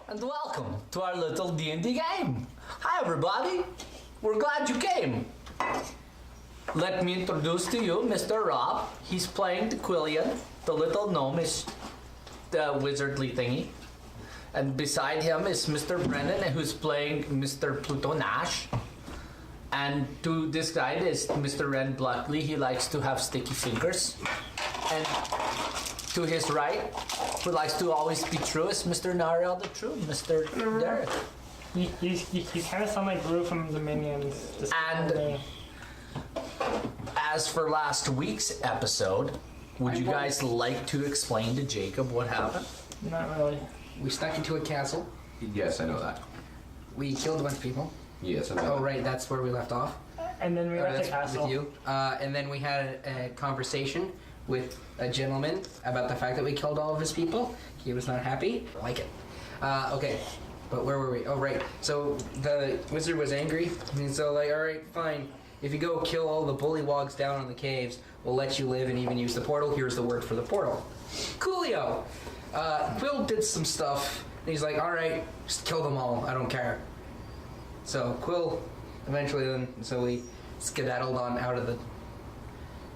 and welcome to our little D&D game. Hi everybody, we're glad you came. Let me introduce to you Mr. Rob. He's playing the Quillian, the little gnomish wizardly thingy. And beside him is Mr. Brennan, who's playing Mr. Pluto Nash. And to this side is Mr. Ren Bluckley. He likes to have sticky fingers. And to his right, who likes to always be true, is Mr. Nariel the True, Mr. Derek. You kind of sound like Gru from the Minions. And as for last week's episode, would you guys like to explain to Jacob what happened? Not really. We snuck into a castle. Yes, I know that. We killed a bunch of people. Yes, I know Oh, that. right, that's where we left off. And then we left the That's castle. with you. And then we had a conversation with a gentleman about the fact that we killed all of his people. He was not happy. I like it. Okay, but where were we? Oh, right. So the wizard was angry. And so, like, all right, fine. If you go kill all the bullywogs down in the caves, we'll let you live and even use the portal. Here's the word for the portal. Coolio! Quill did some stuff, and he's like, all right, just kill them all. I don't care. So Quill, eventually then, so we skedaddled on out of the,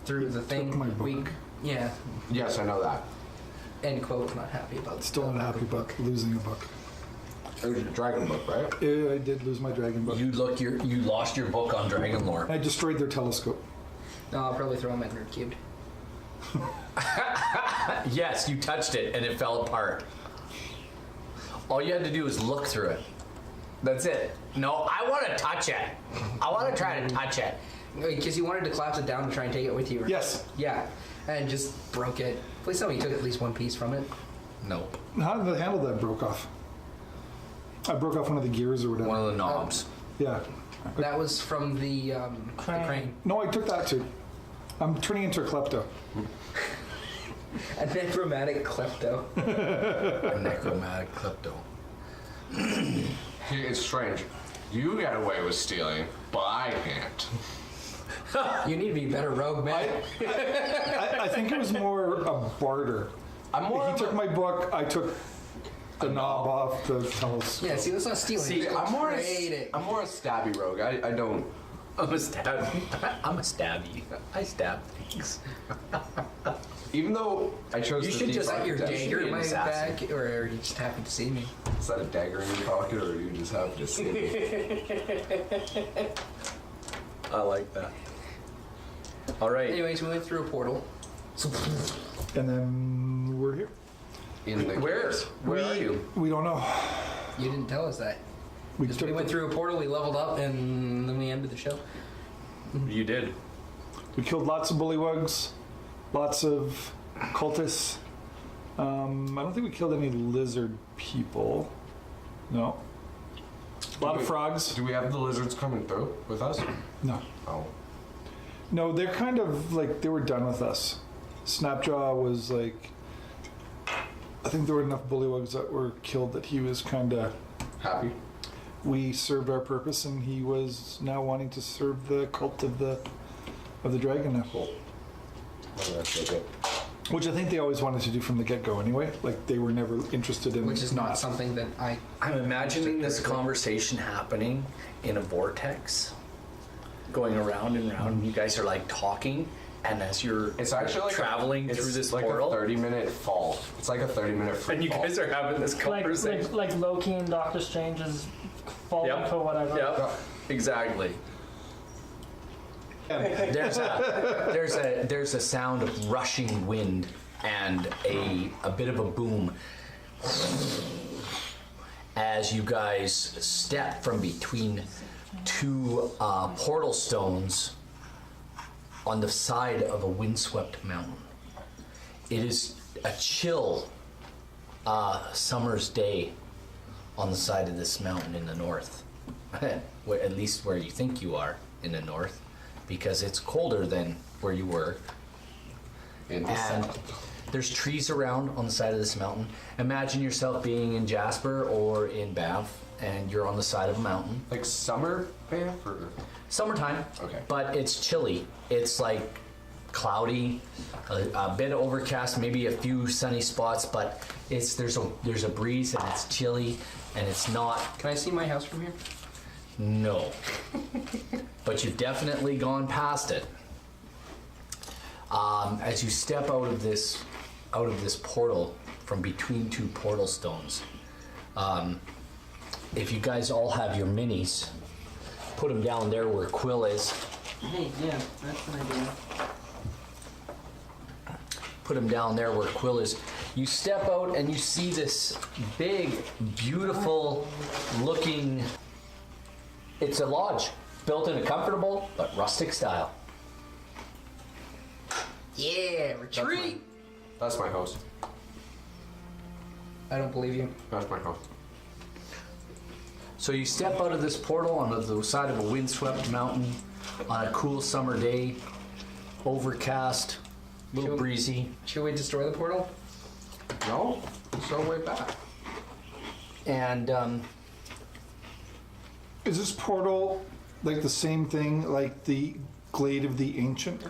through the thing. Took my book. Yeah, Yes, I know that. end quote, not happy about it. Still not happy about losing a book. It was your dragon book, right? Yeah, I did lose my dragon book. You lost your book on Dragon Lore. I destroyed their telescope. No, I'll probably throw him at Nerd Cubed. Yes, you touched it and it fell apart. All you had to do was look through it. That's it. No, I want to touch it. I want to try to touch it. Because you wanted to collapse it down to try and take it with you, right? Yes. Yeah, and just broke it. Please tell me you took at least one piece from it. Nope. How did the handle that broke off? I broke off one of the gears or whatever. One of the knobs. Yeah. That was from the crane. No, I took that too. I'm turning into a klepto. A necromantic klepto. A necromantic klepto. It's strange. You get away with stealing, but I can't. You need to be a better rogue, man. I think it was more a barter. I'm more He of took a, my book, I took the knob off the telescope. Yeah, see, that's not stealing. see, Just I'm more trade it. a stabby rogue. I don't. I'm a stabby. I stab things. Even though I chose You the should just default let Your protection, dagger in my assassin. back, or are you just happy to see me? is that a dagger in your pocket, or are you just happy to see me? I like that. All right. Anyways, we went through a portal. And then we're here. In the Where caves. are you? We don't know. You didn't tell us that. We Just took we went through a portal, we leveled up, and then we ended the show. You did. We killed lots of bullywugs, lots of cultists. I don't think we killed any lizard people. No. A lot of frogs. Do we have the lizards coming through with us? No. Oh. No, they're kind of like, they were done with us. Snapjaw was like, I think there were enough bullywugs that were killed that he was kind of, Happy? we served our purpose and he was now wanting to serve the cult of the dragon apple. Oh, that's okay. Which I think they always wanted to do from the get-go anyway. Like, they were never interested in... Which is not something that I'm imagining this conversation happening in a vortex, going around and around. And you guys are like talking, and as you're It's actually like traveling through it's this like portal, a 30-minute fall. It's like a 30-minute free and you fall. guys are having this conversation. Like Loki and Doctor Strange is falling Yep. for whatever. Yep, exactly. There's a sound of rushing wind and a bit of a boom as you guys step from between two portal stones on the side of a windswept mountain. It is a chill summer's day on the side of this mountain in the north. At least where you think you are in the north, because it's colder than where you were. In the And south. there's trees around on the side of this mountain. Imagine yourself being in Jasper or in Banff, and you're on the side of a mountain. Like summer Banff or Summertime, Okay. but it's chilly. It's like cloudy, a bit overcast, maybe a few sunny spots, but there's a breeze and it's chilly and it's not. Can I see my house from here? No. But you've definitely gone past it. As you step out of this portal from between two portal stones, if you guys all have your minis, put them down there where Quill is. Hey, yeah, that's an idea. Put them down there where Quill is. You step out and you see this big, beautiful looking. It's a lodge built in a comfortable but rustic style. Yeah, retreat. That's my house. I don't believe you. That's my house. So you step out of this portal onto the side of a windswept mountain on a cool summer day, overcast, a little breezy. Should we destroy the portal? No, it's our way back. And Is this portal like the same thing like the Glade of the Ancient?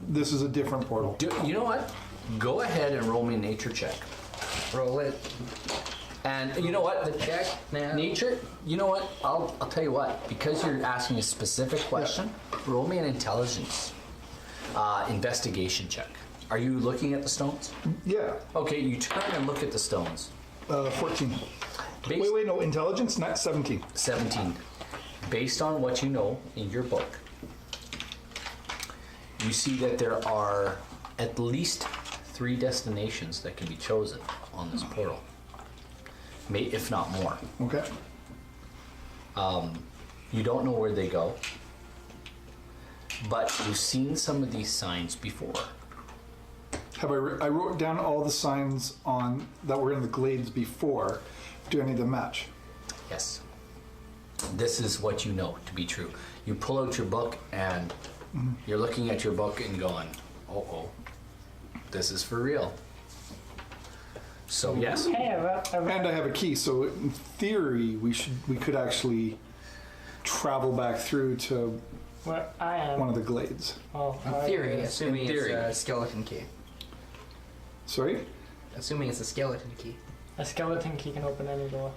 This is a different portal. you know what? Go ahead and roll me a nature check. Roll it. And you know what? The check now. Nature, you know what? I'll tell you what. Because you're asking a specific question, roll me an intelligence investigation check. Are you looking at the stones? Yeah, Okay, you turn and look at the stones. 14. Based- Wait, no, intelligence, not 17. 17. Based on what you know in your book, you see that there are at least 3 destinations that can be chosen on this portal. If not more. Okay. You don't know where they go, but you've seen some of these signs before. Have I wrote down all the signs on that were in the glades before. Do any of them match? Yes. This is what you know to be true. You pull out your book and you're looking at your book and going, oh, this is for real. So yes. Hey, And I have a key, so in theory we could actually travel back through to where I am. one of the glades. Oh, In theory, assuming In theory. it's a skeleton key. Sorry? Assuming it's a skeleton key. a skeleton key can open any door.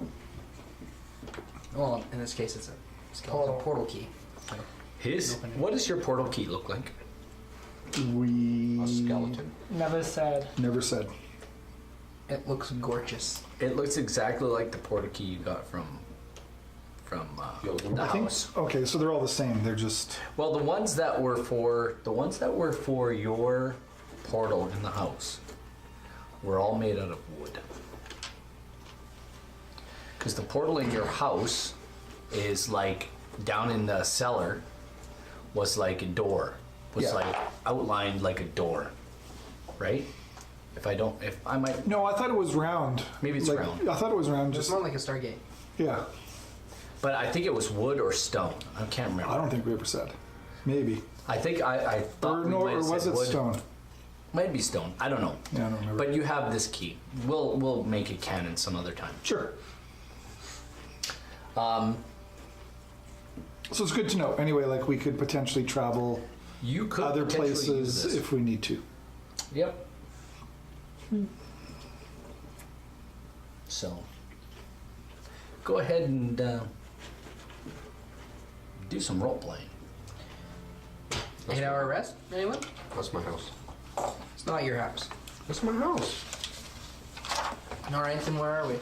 Well, in this case, it's a skeleton portal key. What does your portal key look like? We A skeleton. Never said. never said. It looks gorgeous. It looks exactly like the portal key you got from the I think house. okay, so they're all the same. They're just Well, the ones that were for your portal in the house were all made out of wood. Because the portal in your house is like down in the cellar was like a door. Was Yeah. like outlined like a door. Right? If I might no. I thought it was round. Maybe it's Like, round. I thought it was round. It's Just more like a Stargate. yeah. but I think it was wood or stone. I can't remember. I don't think we ever said. Maybe. I think I thought Or we no, might or have was said it wood. stone? Might be stone. I don't know. Yeah, I don't remember. But you have this key. We'll make it canon some other time. Sure. So it's good to know. Anyway, like we could potentially travel You could other potentially use places this. if we need to. Yep. So, go ahead and do some role playing. 8-hour rest? Anyone? That's my house. It's not your house. That's my house. All right, then where are we?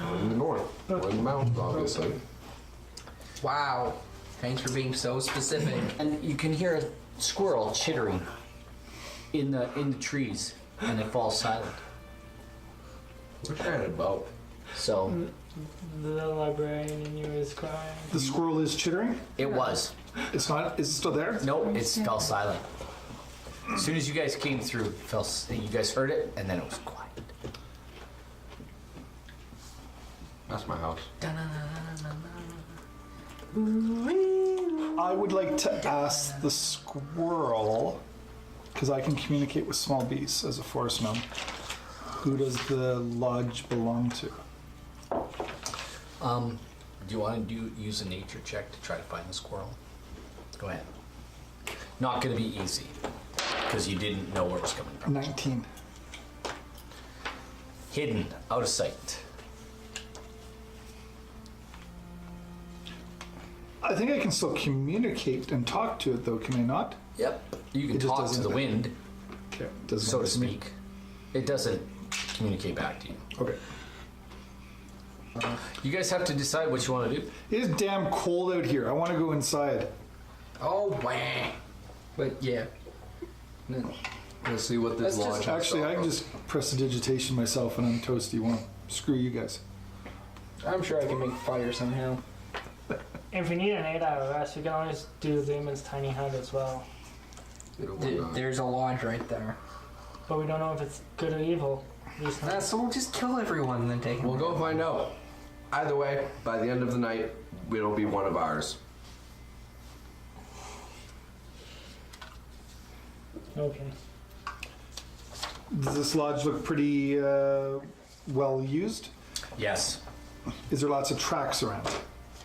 We're in the north. We're in the mountains, obviously. Wow. Thanks for being so specific. And you can hear a squirrel chittering in the trees, and it falls silent. Wish I had a boat. So The librarian in you is crying. The squirrel is chittering. it was. It's not. Is it still there? Nope, it fell silent. As soon as you guys came through, you guys heard it, and then it was quiet. That's my house. I would like to ask the squirrel, because I can communicate with small beasts as a forest gnome. Who does the lodge belong to? Do you want to use a nature check to try to find the squirrel? Go ahead. Not going to be easy because you didn't know where it was coming from. 19. Hidden, out of sight. I think I can still communicate and talk to it, though, can I not? Yep. You can It just talk to doesn't- the wind, Okay. Doesn't so to listen me. speak. It doesn't communicate back to you. Okay. You guys have to decide what you want to do. It is damn cold out here. I want to go inside. Oh, wah. But yeah. No. Let's see what this Let's just- launch has Actually, to I can offer. just press the digitation myself and I'm toasty one. Screw you guys. I'm sure I can make fire somehow. If we need an 8-hour rest, we can always do Lumen's tiny hut as well. There's a lodge right there. But we don't know if it's good or evil. So we'll just kill everyone and then take We'll go find out. Either way, by the end of the night, it'll be one of ours. Okay. Does this lodge look pretty well used? Yes. Is there lots of tracks around?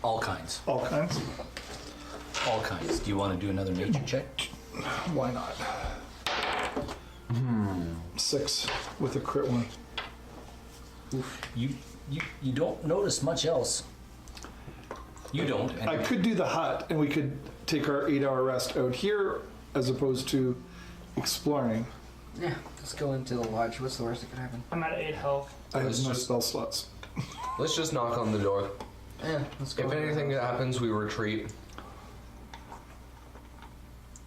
All kinds. All kinds? All kinds. Do you want to do another nature check? Why not? 6 with a crit one. You don't notice much else. You don't. I could do the hut and we could take our 8-hour rest out here as opposed to exploring. Yeah, let's go into the lodge. What's the worst that could happen? I'm at 8 health. I have Let's no just- spell slots. Let's just knock on the door. Yeah, let's go. If anything happens, we retreat.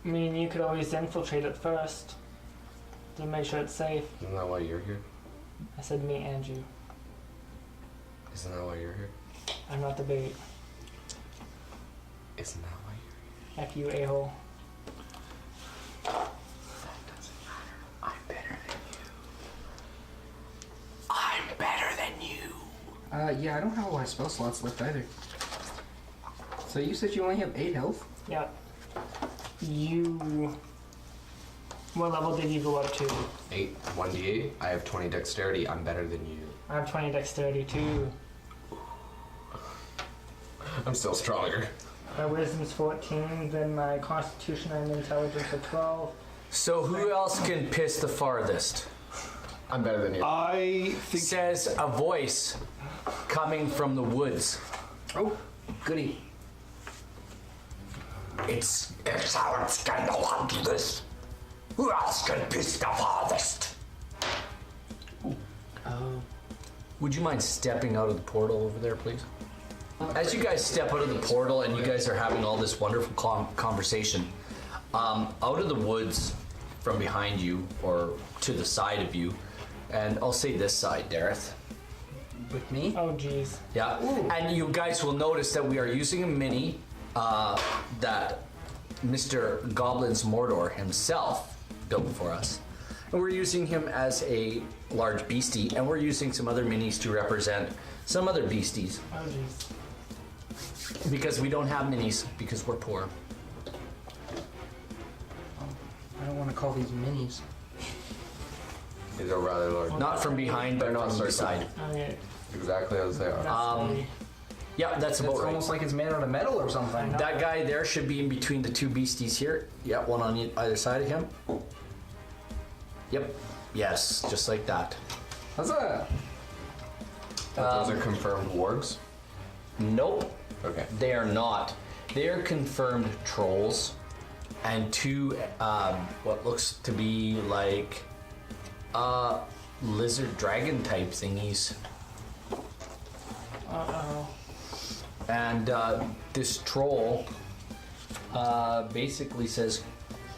I mean, you could always infiltrate it first to make sure it's safe. Isn't that why you're here? I said me and you. Isn't that why you're here? I'm not the bait. Isn't that why you're here? F you, a-hole. I'm better than you. I'm better than you. Yeah, I don't have a lot of spell slots left either. So you said you only have 8 health? Yeah. You... What level did you go up to? 8, 1d8. I have 20 dexterity. I'm better than you. I have 20 dexterity too. I'm still stronger. My wisdom's 14, then my constitution and intelligence are 12. So who else can piss the farthest? I'm better than you. I think Says a voice coming from the woods. Oh, goody. It's our scandal on this. Who else can piss the farthest? Oh. Would you mind stepping out of the portal over there, please? As you guys step out of the portal and you guys are having all this wonderful conversation, out of the woods from behind you or to the side of you, and I'll say this side, Dareth. With me? Oh, jeez. Yeah, and you guys will notice that we are using a mini that Mr. Goblin's Mordor himself built for us. And we're using him as a large beastie, and we're using some other minis to represent some other beasties. Oh, jeez. Because we don't have minis, because we're poor. I don't want to call these minis. These are rather large. Not from behind, but They're not from the circular. side. Okay. Exactly as they are. That's the- Yeah, that's It's about right. almost like it's made out of metal or something. That guy there should be in between the two beasties here. Yeah, one on either side of him. Yep. Yes, just like that. Huzzah! Those are confirmed wargs. Nope, Okay. they are not. They are confirmed trolls and two what looks to be like lizard dragon type thingies. Uh-oh. And this troll basically says,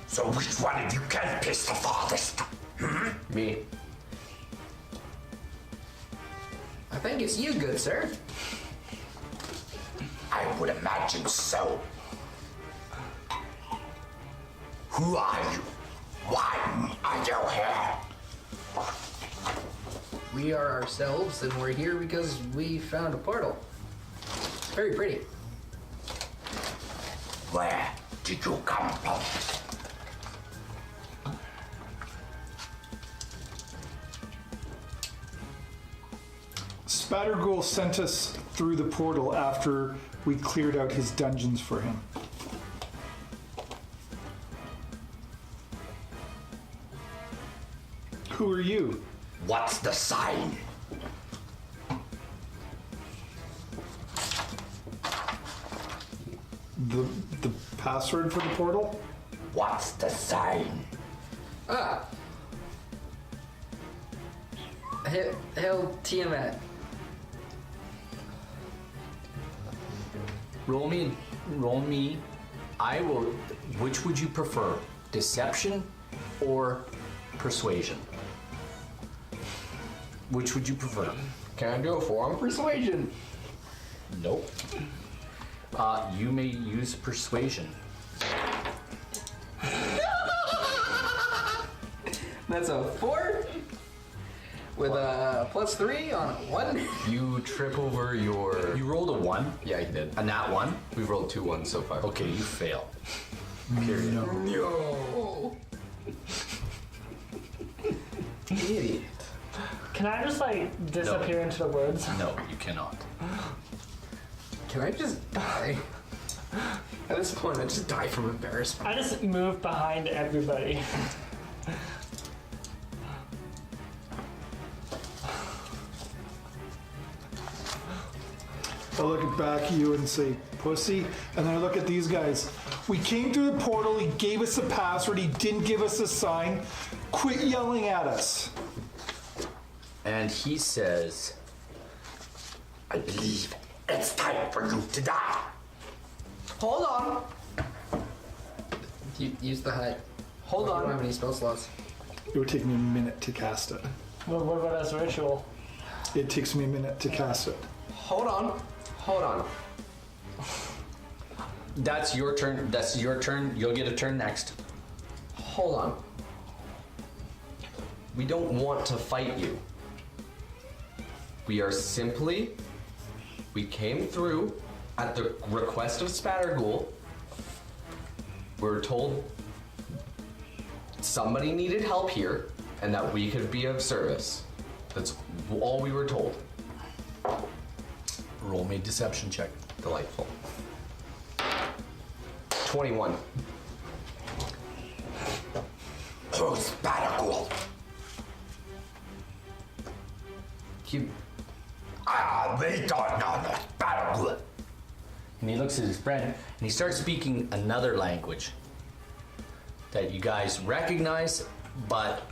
"So which one of you can piss the farthest?" Me. I think it's you, good sir. I would imagine so. Who are you? Why are you here? We are ourselves, and we're here because we found a portal. It's very pretty. Where did you come from? Spatterghoul sent us through the portal after we cleared out his dungeons for him. Who are you? What's the sign? The password for the portal? What's the sign? Ah. Hail Tiamat. Roll me. I will. Which would you prefer? Deception or persuasion? Which would you prefer? Can I do a 4 on persuasion? Nope. You may use persuasion. That's a 4 with a +3 on a 1. You trip over your. You rolled a 1, Yeah, he did. a nat 1. We've rolled 2 1s so far. Okay, you fail. Period. No. Idiot. Can I just like disappear into the woods? No, you cannot. Can I just die? At this point, I just die from embarrassment. I just move behind everybody. I look back at you and say, pussy. And then I look at these guys. We came through the portal. He gave us a password. He didn't give us a sign. Quit yelling at us. And he says, I believe it's time for you to die. Hold on. Use the hut. Hold on. I don't have any spell slots. It would take me a minute to cast it. Well, what about this ritual? It takes me a minute to cast it. Hold on. Hold on. That's your turn. That's your turn. You'll get a turn next. Hold on. We don't want to fight you. We are simply. We came through at the request of Spatterghoul. We were told somebody needed help here and that we could be of service. That's all we were told. Roll me a deception check. Delightful. 21. Who's Spatterghoul? You. We don't know the Spatterghoul. And he looks at his friend and he starts speaking another language that you guys recognize, but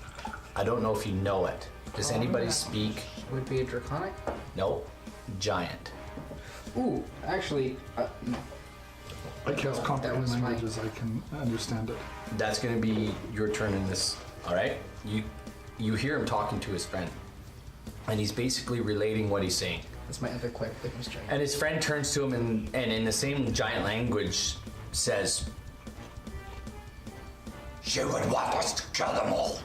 I don't know if you know it. Does anybody speak? Would it be a draconic? No. Giant. Ooh, actually, I cast comprehend was my- languages. I can understand it. That's going to be your turn in this. All right. You hear him talking to his friend, and he's basically relating what he's saying. that's my other quick strength. And his friend turns to him and in the same giant language says, "You would want us to kill them all.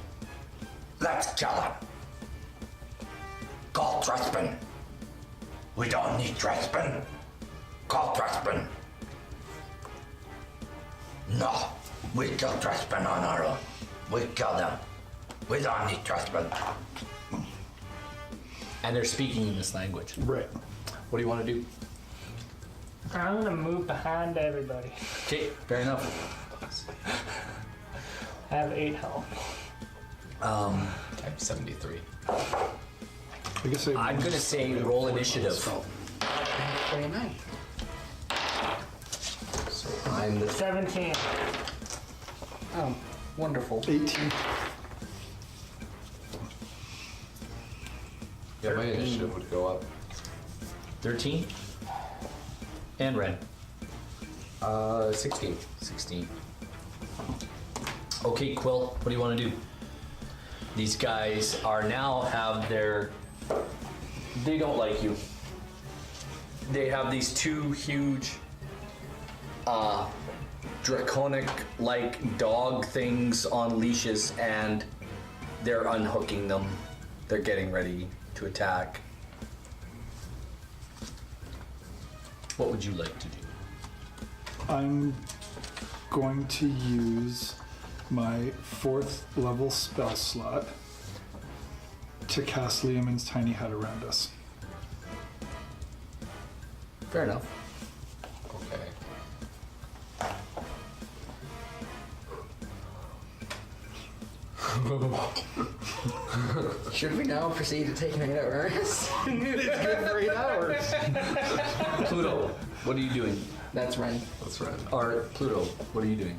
Let's kill them. Call Trespin. We don't need Trespin. Call Trespin. No, we kill Trespin on our own. We kill them. We don't need Trespin." And they're speaking in this language. Right. What do you want to do? I'm gonna move behind everybody. Okay, fair enough. I have 8 health. I have 73. I guess I'm gonna say roll initiative. 29. So I'm the 17. Oh, wonderful. 18. Yeah, my initiative would go up. 13. And Ren. 16. 16. Okay, Quill, what do you want to do? These guys are now have their... They don't like you. They have these 2 huge draconic-like dog things on leashes, and they're unhooking them. They're getting ready to attack. What would you like to do? I'm going to use my 4th level spell slot to cast Liamon's tiny hut around us. Fair enough. Okay. Should we now proceed to take an 8-hour rest? It's good for 8 hours. Pluto, what are you doing? That's right. That's right. Or Pluto, what are you doing?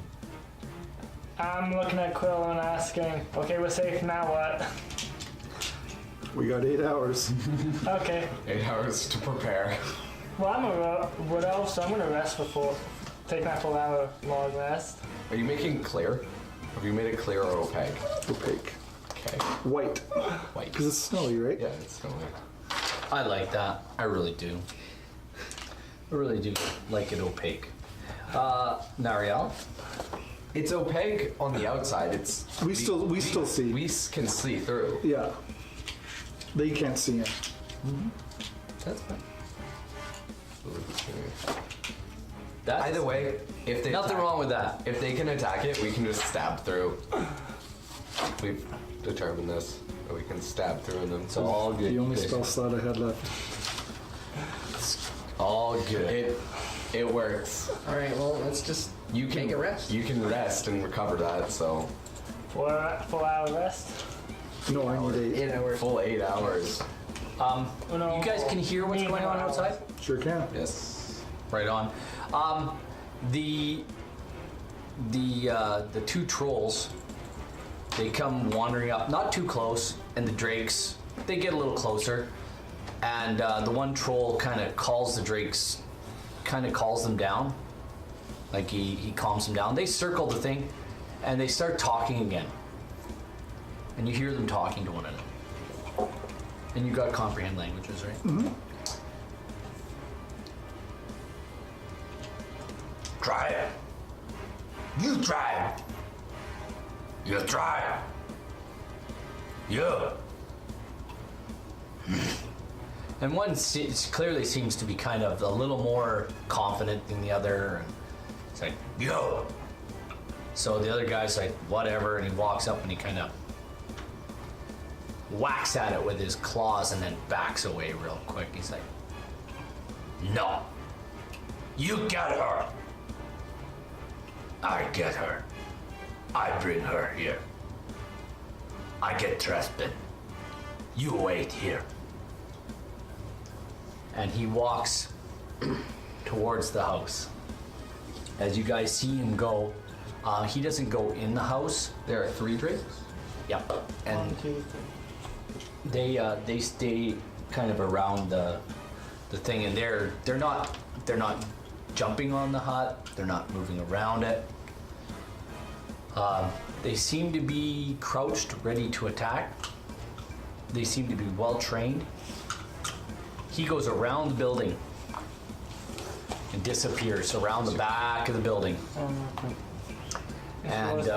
I'm looking at Quill and asking, okay, we're safe, now what? We got 8 hours. Okay. 8 hours to prepare. Well, I'm a wood elf, so I'm gonna rest before. Take my full hour long rest. Are you making clear? Have you made it clear or opaque? Opaque. Okay. White. White. Because it's snowy, right? Yeah, it's snowy. I like that. I really do. I really do like it opaque. Nariel? It's opaque on the outside. It's We still see. We can see through. Yeah. They can't see it. That's fine. That's Either way, if they nothing attack- wrong with that. If they can attack it, we can just stab through. We've determined this. That we can stab through them. It's all good. The only spell slot I had left. All good. It works. All right. Well, let's just You can take a rest. You can rest and recover that. So Full hour rest. No, I need 8. 8 hours. full 8 hours. Oh, no. You guys can hear what's Me going and on my outside? Sure can. Yes. Right on. The two trolls, they come wandering up, not too close, and the drakes, they get a little closer, and the one troll kind of calls the drakes, kind of calls them down, like he calms them down. They circle the thing, and they start talking again, and you hear them talking to one another. And you got comprehend languages, right? Mm-hmm. Try it. You try it. You try it. You. And one clearly seems to be kind of a little more confident than the other. And it's like, yo. So the other guy's like, whatever, and he walks up and he kind of whacks at it with his claws and then backs away real quick. He's like, no. You get her. I get her. I bring her here. I get Trespin. You wait here. And he walks towards the house. As you guys see him go, he doesn't go in the house. There are 3 drakes. Yep. And 1, 2, 3. they stay kind of around the thing, and they're not jumping on the hut. They're not moving around it. They seem to be crouched, ready to attack. They seem to be well trained. He goes around the building and disappears around the back of the building. And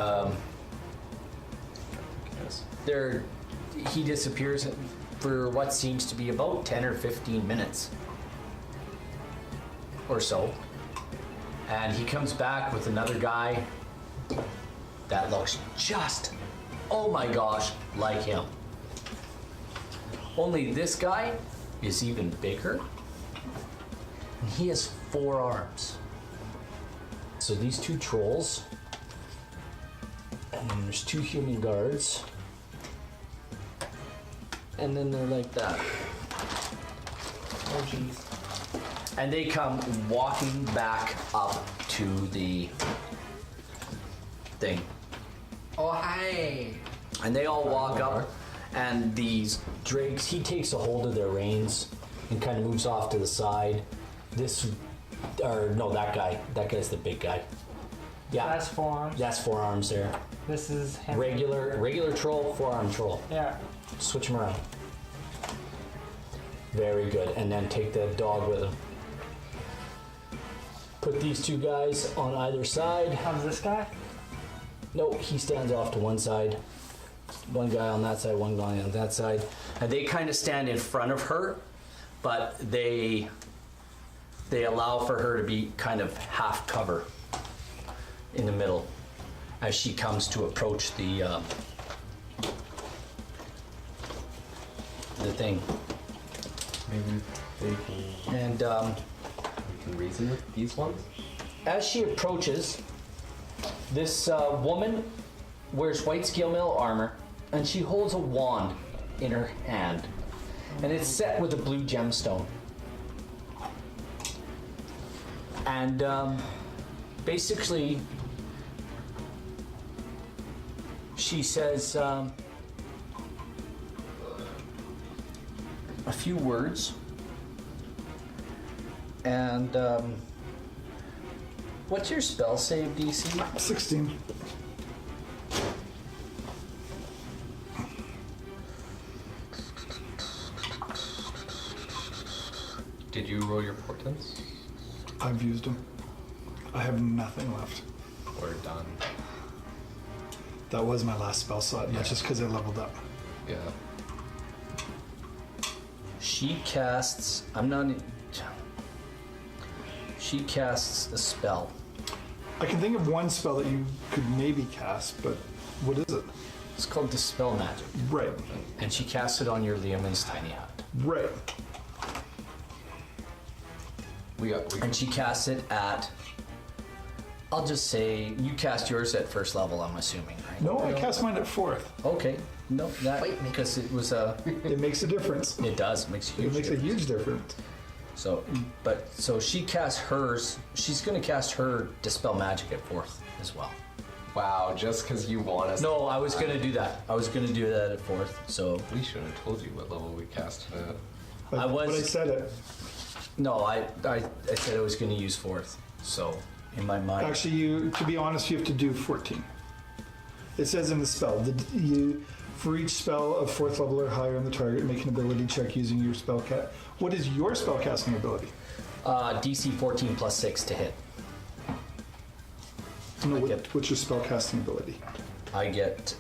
he disappears for what seems to be about 10 or 15 minutes or so. And he comes back with another guy that looks just, oh my gosh, like him. Only this guy is even bigger, and he has 4 arms. So these 2 trolls, and then there's 2 human guards, and then they're like that. Oh, jeez. And they come walking back up to the thing. Oh, hi. And they all walk up, and these drakes, he takes a hold of their reins and kind of moves off to the side. That guy's the big guy. Yeah, That's 4 arms. that's 4 arms there. This is him. Regular troll, 4-arm troll. Yeah. Switch them around. Very good. And then take the dog with him. Put these 2 guys on either side. Comes this guy. Nope, he stands off to one side. One guy on that side, one guy on that side. And they kind of stand in front of her, but they allow for her to be kind of half cover in the middle as she comes to approach the thing. Maybe they can, And we can reason with these ones. as she approaches, this woman wears white scale mail armor, and she holds a wand in her hand, and it's set with a blue gemstone. And basically, she says a few words, and what's your spell save DC? 16. Did you roll your portents? I've used them. I have nothing left. We're done. That was my last spell slot. That's just because I leveled up. Yeah. She casts. She casts a spell. I can think of one spell that you could maybe cast, but what is it? It's called Dispel Magic, Right. and she casts it on your Leoman's tiny hut. Right. And she casts it at. I'll just say you cast yours at first level. I'm assuming, right? No, I cast mine at 4th. Okay. No, that Wait, because it was a. It makes a difference. It does. It makes a huge. It makes a huge difference. So she casts hers. She's going to cast her Dispel Magic at 4th as well. Wow, just because you want us. No, I was going to do that. I was going to do that at 4th. So We should have told you what level we cast it at. But, I was- But I said it. no, I said I was going to use 4th. So in my mind, Actually, to be honest, you have to do 14. It says in the spell, for each spell of 4th level or higher on the target, make an ability check using your spell cat. What is your spell casting ability? DC 14 plus 6 to hit. No, I get- what's your spell casting ability? I get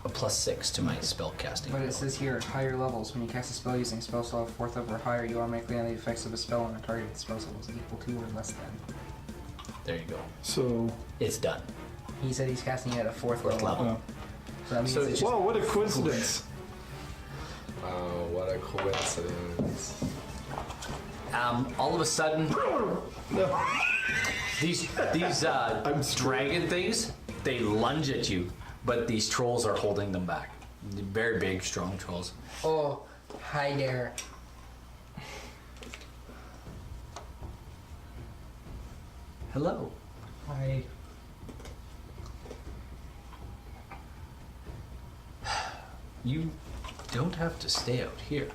a plus 6 to my spell casting. But it ability. says here, at higher levels, when you cast a spell using spell slot of 4th level or higher, you automatically have the effects of a spell on a target with spell levels equal to or less than. There you go. So, It's done. He said he's casting it at a 4th level. level. So that means So it's wow, what a coincidence. Oh, what a coincidence. All of a sudden, these dragon things, they lunge at you, but these trolls are holding them back. Very big, strong trolls. Oh, hi there. Hello. Hi. You don't have to stay out here.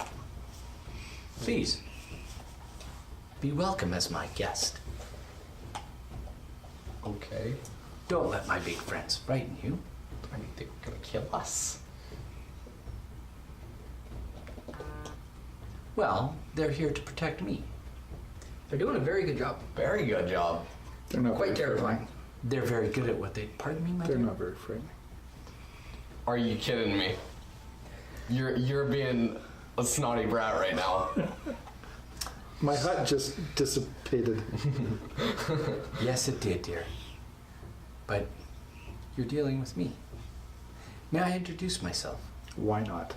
Please, be welcome as my guest. Okay. Don't let my big friends frighten you. I think they're gonna kill us. Well, they're here to protect me. They're doing a very good job. Very good job. They're not Quite very terrifying. They're very good at what they. Pardon me, my They're dear? not very frightening. Are you kidding me? You're being a snotty brat right now. My hut just dissipated. Yes, it did, dear. But you're dealing with me. May I introduce myself? Why not?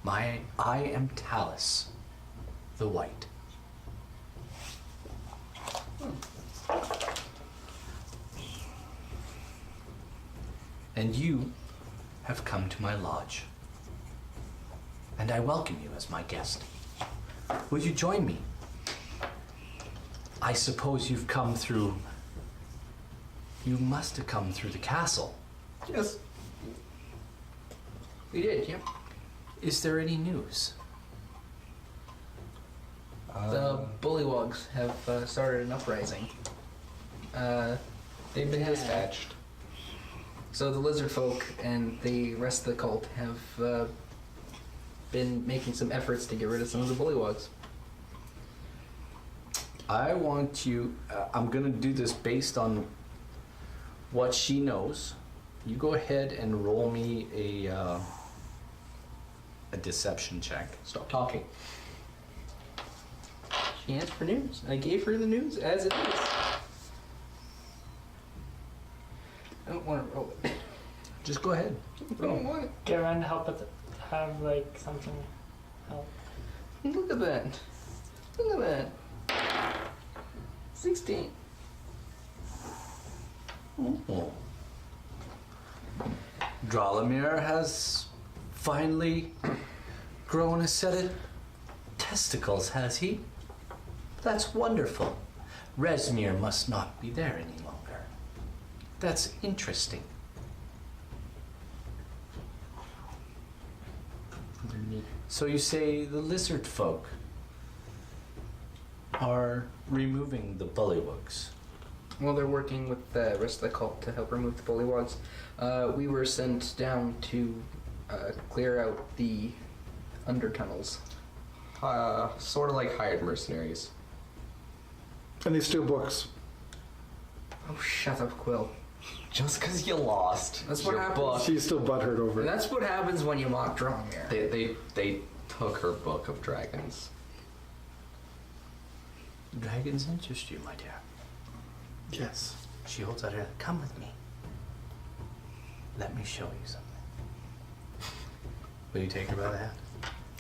I am Talus, the White. And you have come to my lodge. And I welcome you as my guest. Will you join me? I suppose you've come through. You must have come through the castle. Yes. We did, yep. Is there any news? The Bullywogs have started an uprising. They've been dispatched. So the lizard folk and the rest of the cult have been making some efforts to get rid of some of the Bullywogs. I want you. I'm gonna do this based on what she knows. You go ahead and roll me a deception check. Stop talking. She asked for news. I gave her the news as it is. I don't want to roll it. Just go ahead. I don't want it. Get around to help with have like something help. Look at that. Look at that. 16. Oh. Dralamir has finally grown a set of testicles, has he? That's wonderful. Resmir must not be there any longer. That's interesting. So you say the lizard folk are removing the bullywugs? Well, they're working with the rest of the cult to help remove the bullywugs. We were sent down to clear out the undertunnels. Sort of like hired mercenaries. And they steal books. Oh, shut up, Quill. Just because you lost. That's what your happens. book. She's still butthurt over it. That's what happens when you mock Dromir. They took her book of dragons. Dragons interest you, my dear. Yes. She holds out her hand. Come with me. Let me show you something. Will you take her by the hand?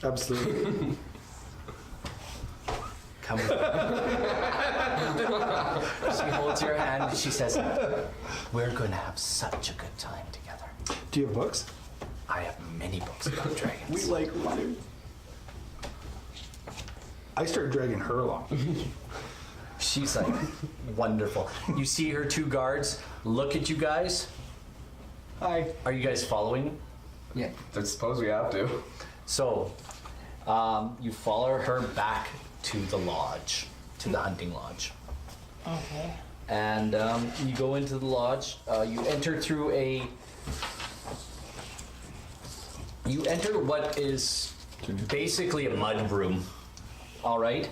Absolutely. Come with me. She holds your hand and she says, we're going to have such a good time together. Do you have books? I have many books about dragons. We like one. I started dragging her along. She's like, wonderful. You see her two guards look at you guys. Hi. Are you guys following? Yeah. I suppose we have to. So, you follow her back to the lodge, to the hunting lodge. Okay. And you go into the lodge. You enter through You enter what is basically a mud room. All right.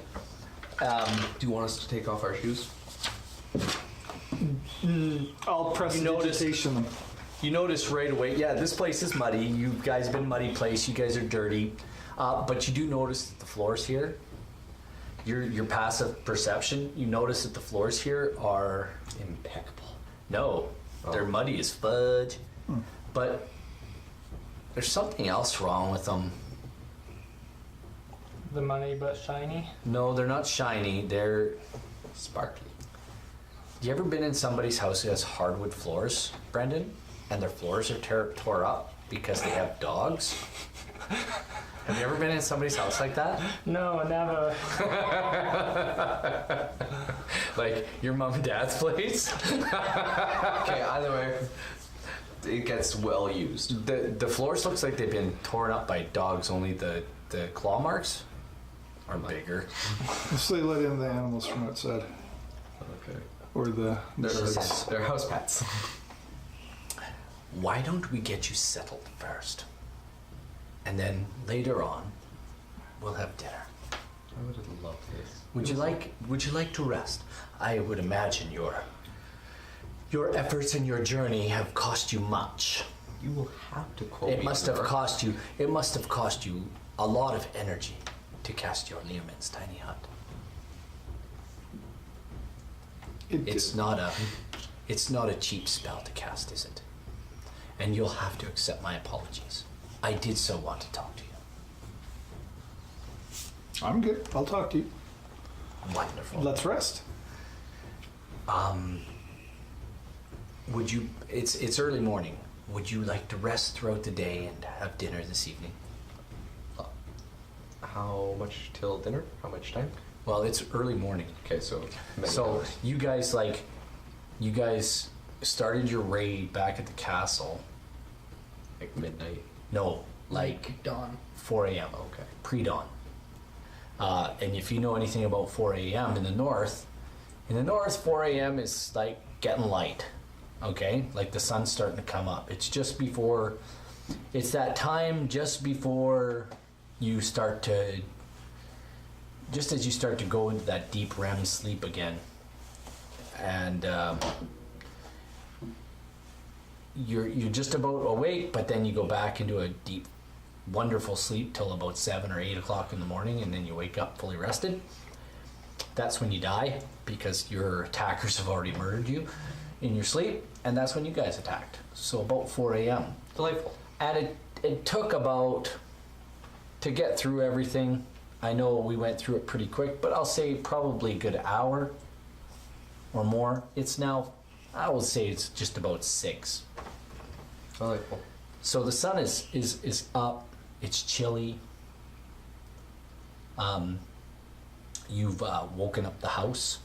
Do you want us to take off our shoes? I'll press You notice- digitation them. You notice right away, yeah, this place is muddy. You guys have been muddy place. You guys are dirty. But you do notice that the floors here, your passive perception, you notice that the floors here are Impeccable. no, they're muddy as fudge. But there's something else wrong with them. The money but shiny. No, they're not shiny. They're. Sparkly. You ever been in somebody's house who has hardwood floors, Brendan? And their floors are tore up because they have dogs? Have you ever been in somebody's house like that? No, never. Like your mom and dad's place? Okay, either way, it gets well used. The floors looks like they've been torn up by dogs, only the claw marks are bigger. So they let in the animals from outside. Okay. Or the birds. They're house pets. Why don't we get you settled first? And then later on, we'll have dinner. I would have loved this. Would you like to rest? I would imagine your efforts and your journey have cost you much. You will have to quote me. It must have cost you a lot of energy to cast your Leomund's tiny hut. It's not a cheap spell to cast, is it? And you'll have to accept my apologies. I did so want to talk to you. I'm good. I'll talk to you. Wonderful. Let's rest. Would you? It's early morning. Would you like to rest throughout the day and have dinner this evening? How much till dinner? How much time? Well, it's early morning. Okay, so many So hours. you guys started your raid back at the castle. Like midnight. No, like Dawn. 4 a.m. Okay. Pre-dawn. And if you know anything about 4 a.m. in the north, 4 a.m. is like getting light. Okay, like the sun's starting to come up. It's just before. It's that time just before you start to. Just as you start to go into that deep REM sleep again, and you're just about awake, but then you go back into a deep, wonderful sleep till about 7 or 8 o'clock in the morning, and then you wake up fully rested. That's when you die because your attackers have already murdered you in your sleep, and that's when you guys attacked. So about 4 a.m. Delightful. And it took about, to get through everything, I know we went through it pretty quick, but I'll say probably a good hour or more. It's now I will say it's just about 6. Delightful. So the sun is up. It's chilly. You've woken up the house,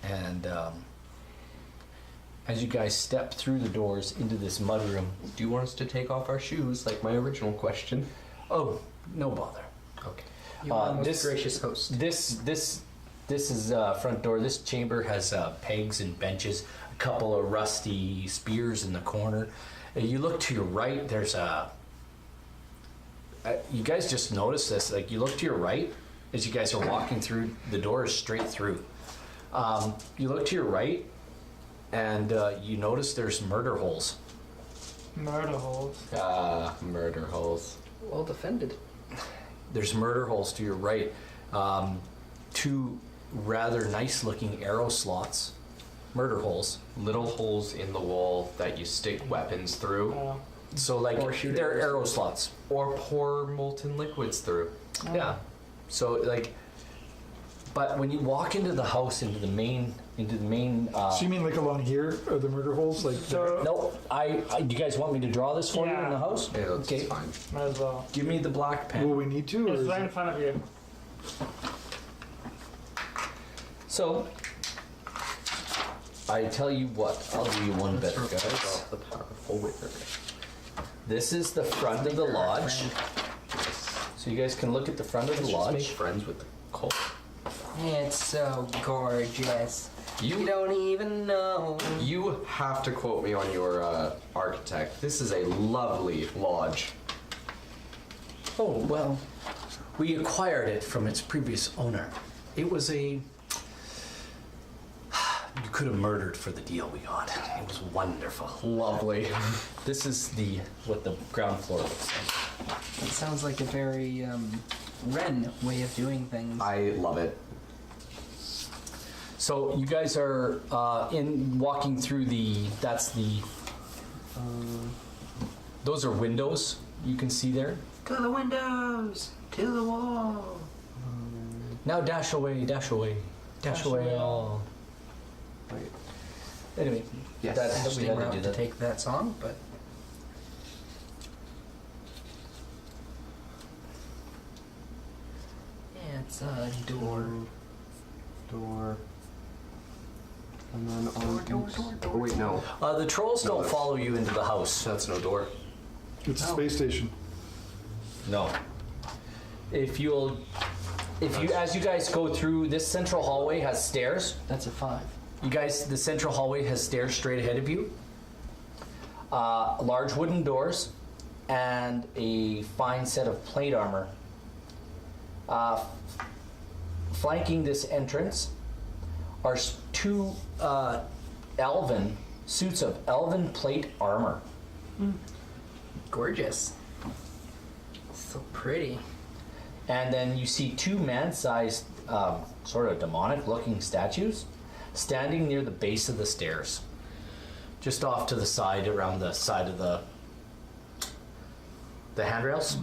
and as you guys step through the doors into this mudroom. Do you want us to take off our shoes, like my original question? Oh, no bother. Okay. You are the most gracious host. This is front door. This chamber has pegs and benches, a couple of rusty spears in the corner. You look to your right. There's a. You guys just noticed this. Like you look to your right as you guys are walking through. The door is straight through. You look to your right, and you notice there's murder holes. Murder holes. Murder holes. Well defended. There's murder holes to your right. 2 rather nice looking arrow slots. Murder holes. Little holes in the wall that you stick weapons through, So like Or shoot they're arrows. arrow slots. or pour molten liquids through. Yeah. So like, but when you walk into the house, into the main. So you mean like along here are the murder holes? Like So, No, you guys want me to draw this for you in the house? Yeah, that's Okay. fine. might as well. Give me the black pen. will we need to? Or It's is right in it, front of you. So, I tell you what, I'll do you one better, guys. Off the powerful wither. This is the front of the lodge. So you guys can look at the front of the Let's just make lodge. friends with the cult. It's so gorgeous. You don't even know. You have to quote me on your architect. This is a lovely lodge. Oh, well, we acquired it from its previous owner. It was a... You could have murdered for the deal we got. It was wonderful. Lovely. This is what the ground floor looks like. It sounds like a very Ren way of doing things. I love it. So you guys are walking through those are windows you can see there. To the windows, to the wall. Now dash away, dash away, dash away all. Wait. Anyway, Yes. we Actually, had we're to out do to that. take that song, but yeah, it's a door. Door. And then on. Oh wait, no. The trolls don't No. follow you into the house. That's no door. it's a space station. No. As you guys go through, this central hallway has stairs. That's a 5. You guys, the central hallway has stairs straight ahead of you. Large wooden doors, and a fine set of plate armor. Flanking this entrance are 2 elven suits of elven plate armor. Gorgeous. So pretty. And then you see 2 man-sized, sort of demonic-looking statues standing near the base of the stairs, just off to the side, around the side of the handrails.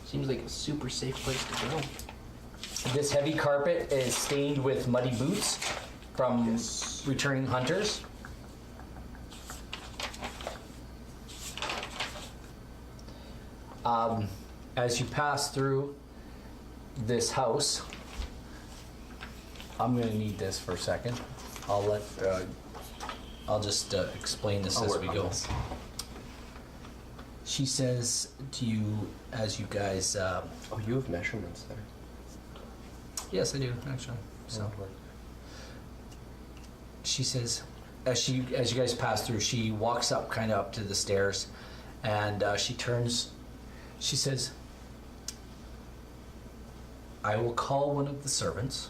Seems like a super safe place to go. This heavy carpet is stained with muddy boots from returning hunters. As you pass through this house, I'm gonna need this for a second. I'll just explain this I'll as work we on go. this. She says to you, as you guys, Oh, you have measurements there. yes, I do actually. So she says, as you guys pass through, she walks up, kind of up to the stairs, and she turns. She says, "I will call one of the servants."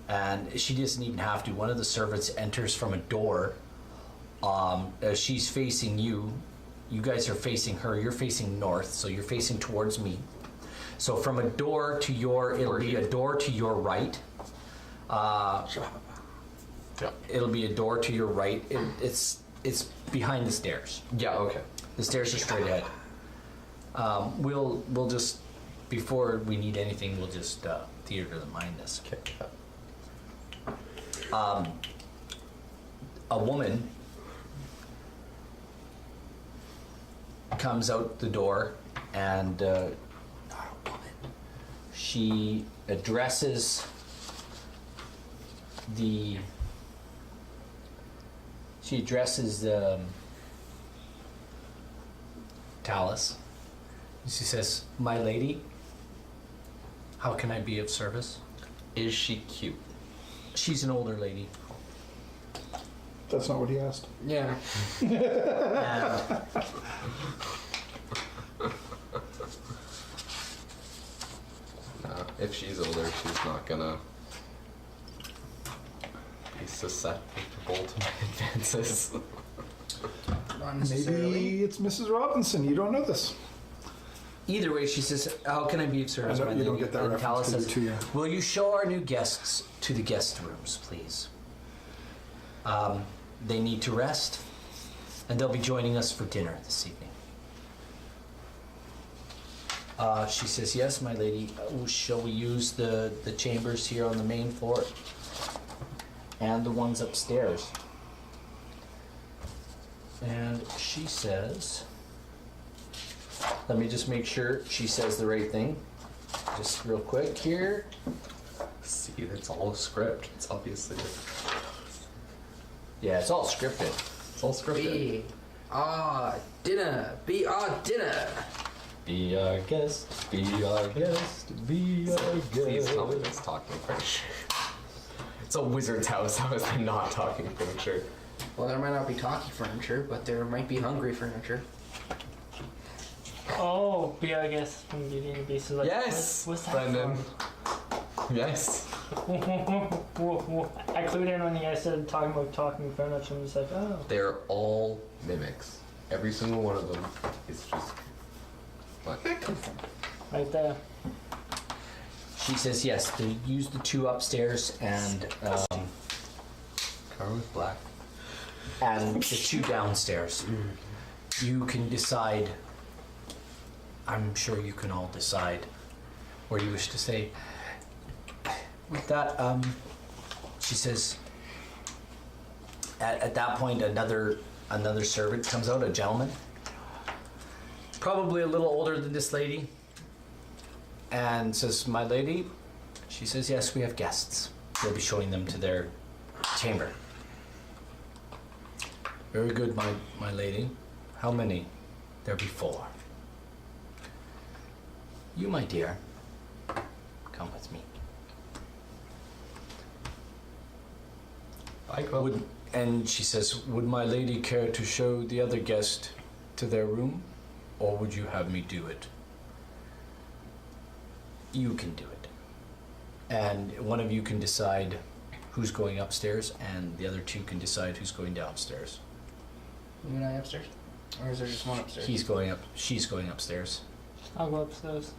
And she doesn't even have to. One of the servants enters from a door. As she's facing you, you guys are facing her. You're facing north, so you're facing towards me. So from a door to it'll be a door to your right. It'll be a door to your right. It's behind the stairs. Yeah. Okay. The stairs are straight ahead. We'll just, before we need anything, we'll just theater of the mind this. Okay. a woman comes out the door and not a woman. She addresses Talus. She says, "My lady, how can I be of service?" Is she cute? She's an older lady. That's not what he asked. Yeah. And If she's older, she's not gonna be susceptible to my advances. Not necessarily. Maybe it's Mrs. Robinson. You don't know this. either way, she says, "How can I be of service?" I know my you don't lady?" get that And reference Talus because says, you're too young. "Will you show our new guests to the guest rooms, please? They need to rest, and they'll be joining us for dinner this evening." She says, "Yes, my lady. Shall we use the chambers here on the main floor and the ones upstairs?" And she says, let me just make sure she says the right thing. Just real quick here. See, it's all a script. It's obviously Yeah, it's all scripted. it's all scripted. Be our dinner. Be our dinner. Be our guest, be our guest, be our Please guest. tell me it's talking furniture. It's a wizard's house. How is there not talking furniture? Well, there might not be talking furniture, but there might be hungry furniture. Oh, be I guess from Beauty and the Beast. So like, Yes, what's that Brendan. Yes. I clued in when you guys started talking about talking furniture. I'm just like, oh. They're all mimics. Every single one of them is just. What? Right there. She says, yes, they use the two upstairs and Cover with black. the two downstairs. You can decide, I'm sure you can all decide where you wish to stay. With that, she says, at that point, another servant comes out, a gentleman, probably a little older than this lady, and says, "My lady," she says, "yes, we have guests. We'll be showing them to their chamber." "Very good, my lady. How many?" "There be 4. You, my dear, come with me." I go. And she says, "Would my lady care to show the other guest to their room, or would you have me do it?" "You can do it. And one of you can decide who's going upstairs, and the other 2 can decide who's going downstairs." You and I upstairs? Or is there just one upstairs? He's going up, she's going upstairs. I'll go upstairs.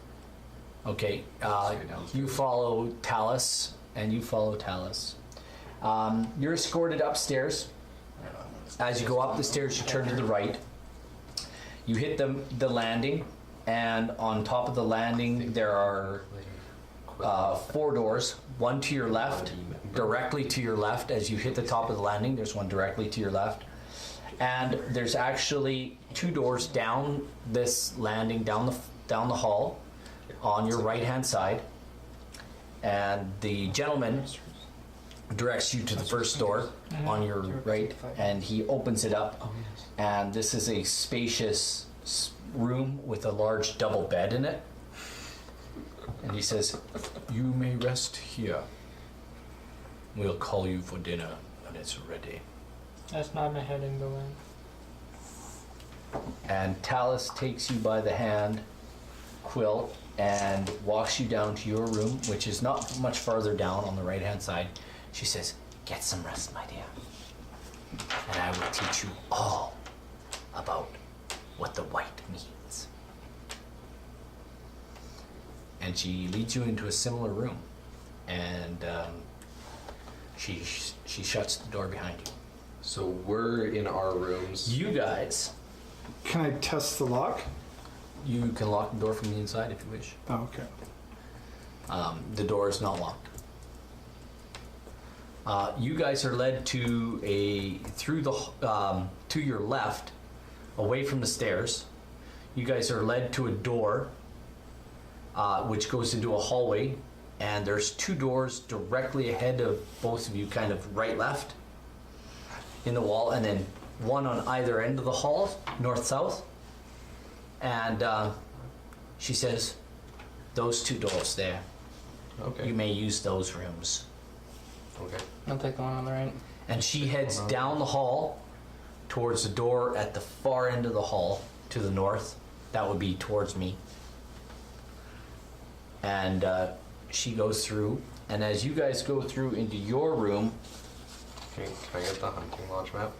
Okay, downstairs. you follow Talus, and you follow Talus. You're escorted upstairs. As you go up the stairs, you turn to the right. You hit the landing, and on top of the landing, there are 4 doors. One to your left, directly to your left. As you hit the top of the landing, there's one directly to your left. And there's actually 2 doors down this landing, down the hall, on your right-hand side. And the gentleman directs you to the first door on your right, and he opens it up, and this is a spacious room with a large double bed in it. And he says, "You may rest here. We'll call you for dinner when it's ready." That's not my head and go in. And Talus takes you by the hand, Quill, and walks you down to your room, which is not much farther down on the right-hand side. She says, "Get some rest, my dear, and I will teach you all about what the white means." And she leads you into a similar room, and she shuts the door behind you. So we're in our rooms. You guys, Can I test the lock? you can lock the door from the inside if you wish. Oh, okay. The door is not locked. You guys are led to to your left, away from the stairs. You guys are led to a door, which goes into a hallway, and there's 2 doors directly ahead of both of you, kind of right, left, in the wall, and then one on either end of the hall, north, south. And she says, those 2 doors there. Okay. You may use those rooms. Okay. I'll take the one on the right. And she heads down the hall towards the door at the far end of the hall to the north. That would be towards me. And she goes through, and as you guys go through into your room, Can I get the hunting lodge map?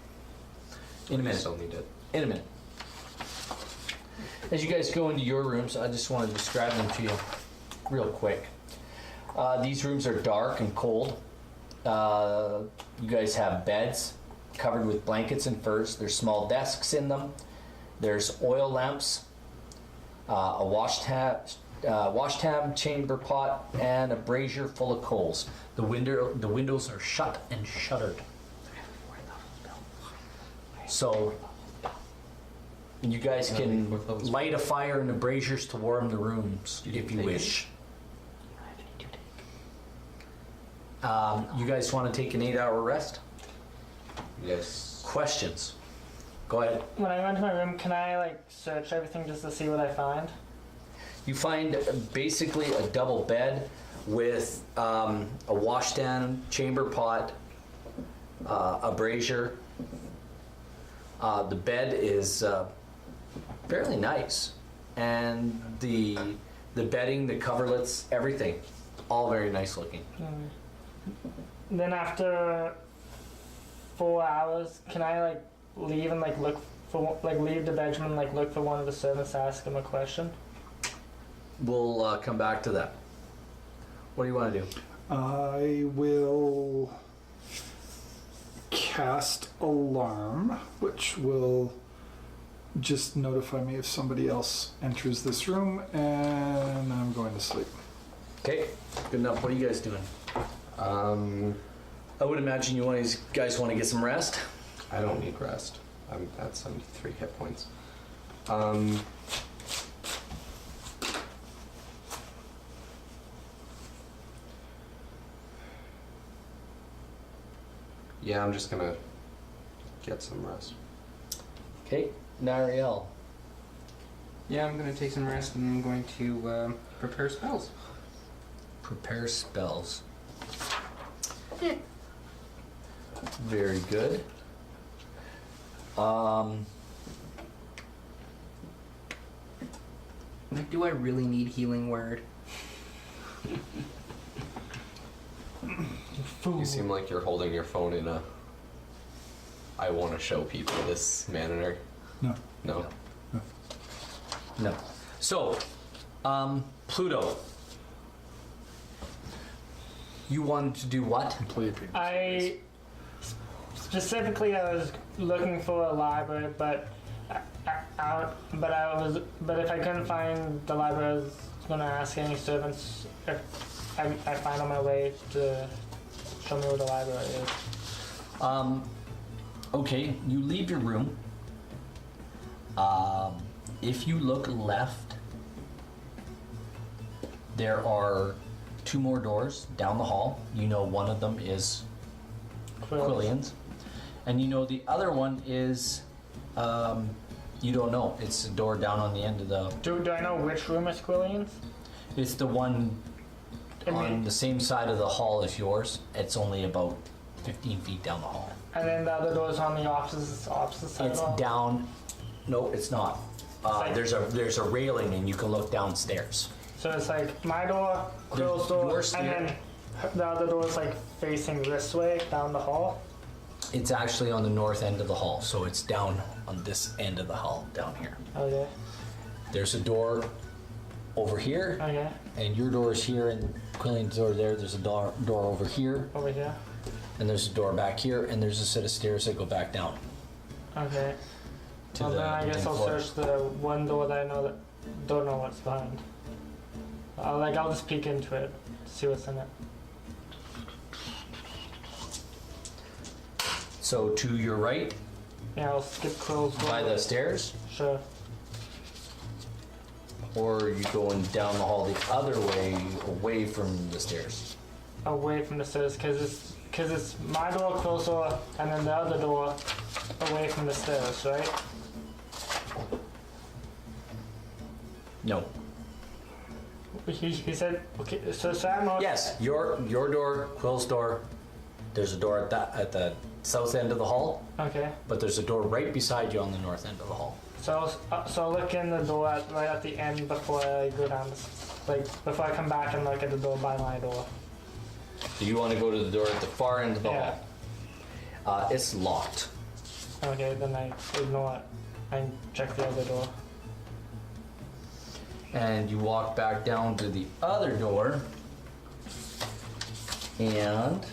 in a I minute, still need it. in a minute. As you guys go into your rooms, I just want to describe them to you real quick. These rooms are dark and cold. You guys have beds covered with blankets and furs. There's small desks in them. There's oil lamps, a wash tab, chamber pot, and a brazier full of coals. The windows are shut and shuttered. So you guys can light a fire in the braziers to warm the rooms if you wish. You guys want to take an 8-hour rest? Yes. Questions? Go ahead. When I go into my room, can I like search everything just to see what I find? You find basically a double bed with a washstand, chamber pot, a brazier. The bed is fairly nice, and the bedding, the coverlets, everything, all very nice looking. Then after 4 hours, can I like leave and like look for leave the bedroom and like look for one of the servants to ask him a question? We'll come back to that. What do you want to do? I will cast alarm, which will just notify me if somebody else enters this room, and I'm going to sleep. Okay, good enough. What are you guys doing? I would imagine you guys want to get some rest. I don't need rest. I'm at 73 hit points. Yeah, I'm just gonna get some rest. Okay, Nariel. Yeah, I'm gonna take some rest and I'm going to prepare spells. Prepare spells. Very good. Like, do I really need healing word? You seem like you're holding your phone in a I want to show people this manner. No. No? No. So, Pluto. You wanted to do what? I specifically I was looking for a library, but if I couldn't find the library, I was gonna ask any servants if I find on my way to show me where the library is. Okay, you leave your room. If you look left, there are 2 more doors down the hall. You know one of them is Quillian's. And you know the other one is, you don't know. It's a door down on the end of the... Do I know which room is Quillian's? It's the one on the same side of the hall as yours. It's only about 15 feet down the hall. And then the other door is on the opposite side It's of the hall? down... No, it's not. like- There's a railing and you can look downstairs. So it's like my door, Quill's door, yours and there. then the other door is like facing this way down the hall. It's actually on the north end of the hall, so it's down on this end of the hall, down here. Okay. There's a door over here, Okay. and your door is here, and Quillian's door there. There's a door over here, Over here. and there's a door back here, and there's a set of stairs that go back down. Okay. To Well, the then I guess main I'll floor. search the one door that I know that don't know what's behind. I'll just peek into it, see what's in it. So to your right, Yeah, I'll skip Quill's door. by the stairs, Sure. or you going down the hall the other way, away from the stairs? Away from the stairs, cause it's my door, Quill's door, and then the other door away from the stairs, right? No. He said, okay, so Sam knows. Yes, your door, Quill's door. There's a door at the south end of the hall, Okay. but there's a door right beside you on the north end of the hall. So I'll look in the door right at the end before I go down, before I come back and look at the door by my door. Do you want to go to the door at the far end of the Yeah. hall? It's locked. Okay, then I ignore it. I check the other door. And you walk back down to the other door, and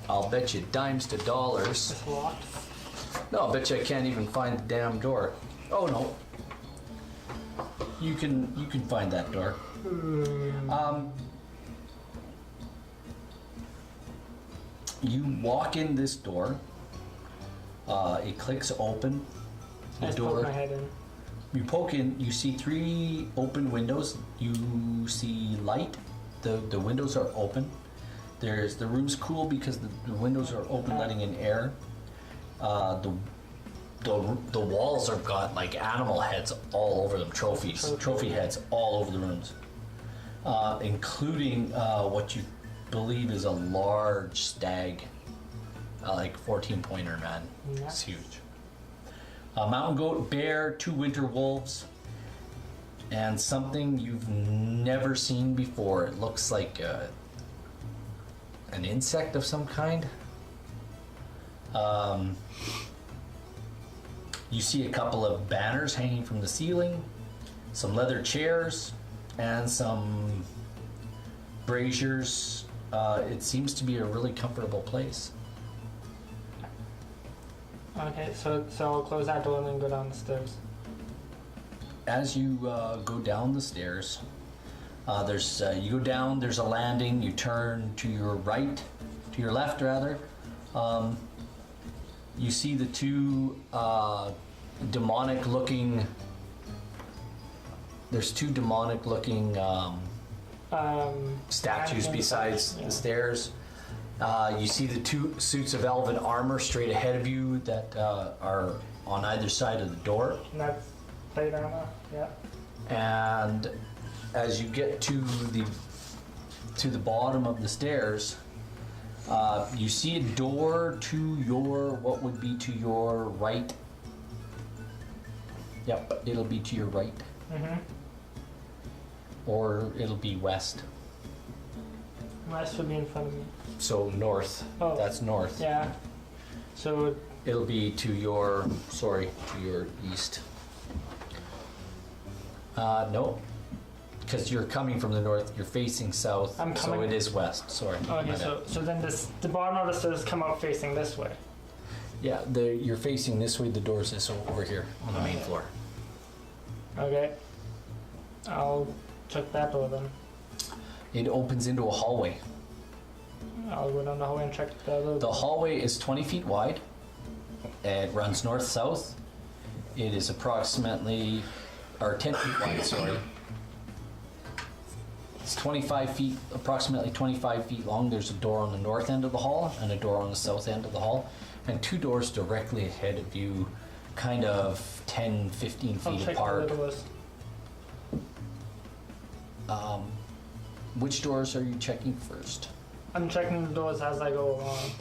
I'll bet you dimes to dollars. It's locked. No, I'll bet you I can't even find the damn door. Oh no. You can find that door. You walk in this door. It clicks open. I The just poke door. my head in. You poke in. You see 3 open windows. You see light. The windows are open. The room's cool because the windows are open, letting in air. The walls have got like animal heads all over them, trophy heads all over the rooms, including what you believe is a large stag, like 14-pointer, man. Yeah. It's huge. Mountain goat, bear, 2 winter wolves, and something you've never seen before. It looks like an insect of some kind. You see a couple of banners hanging from the ceiling, some leather chairs, and some braziers. It seems to be a really comfortable place. Okay, so I'll close that door and then go down the stairs. As you go down the stairs, you go down, there's a landing, you turn to your right, to your left rather. You see the 2 demonic looking, there's 2 demonic looking statues besides yeah. the stairs. You see the 2 suits of elven armor straight ahead of you that are on either side of the door. And that's play down there, yeah. And as you get to the bottom of the stairs, you see a door to your, what would be to your right. Yep, it'll be to your right. Mm-hmm. Or it'll be west. West would be in front of me. So north. Oh. That's north. Yeah. So It'll be to your east. No. Because you're coming from the north, you're facing south, I'm so coming- it is west. Sorry. my okay, bad. so then the bottom of the stairs come out facing this way. Yeah, you're facing this way. The door's this over here on the main floor. Okay. I'll check that door then. It opens into a hallway. I'll go down the hallway and check the other. The hallway is 20 feet wide. It runs north-south. It is approximately, or 10 feet wide, sorry. It's 25 feet, approximately 25 feet long. There's a door on the north end of the hall and a door on the south end of the hall. And 2 doors directly ahead of you, kind of 10, 15 I'll feet check apart. the doors. Which doors are you checking first? I'm checking the doors as I go along.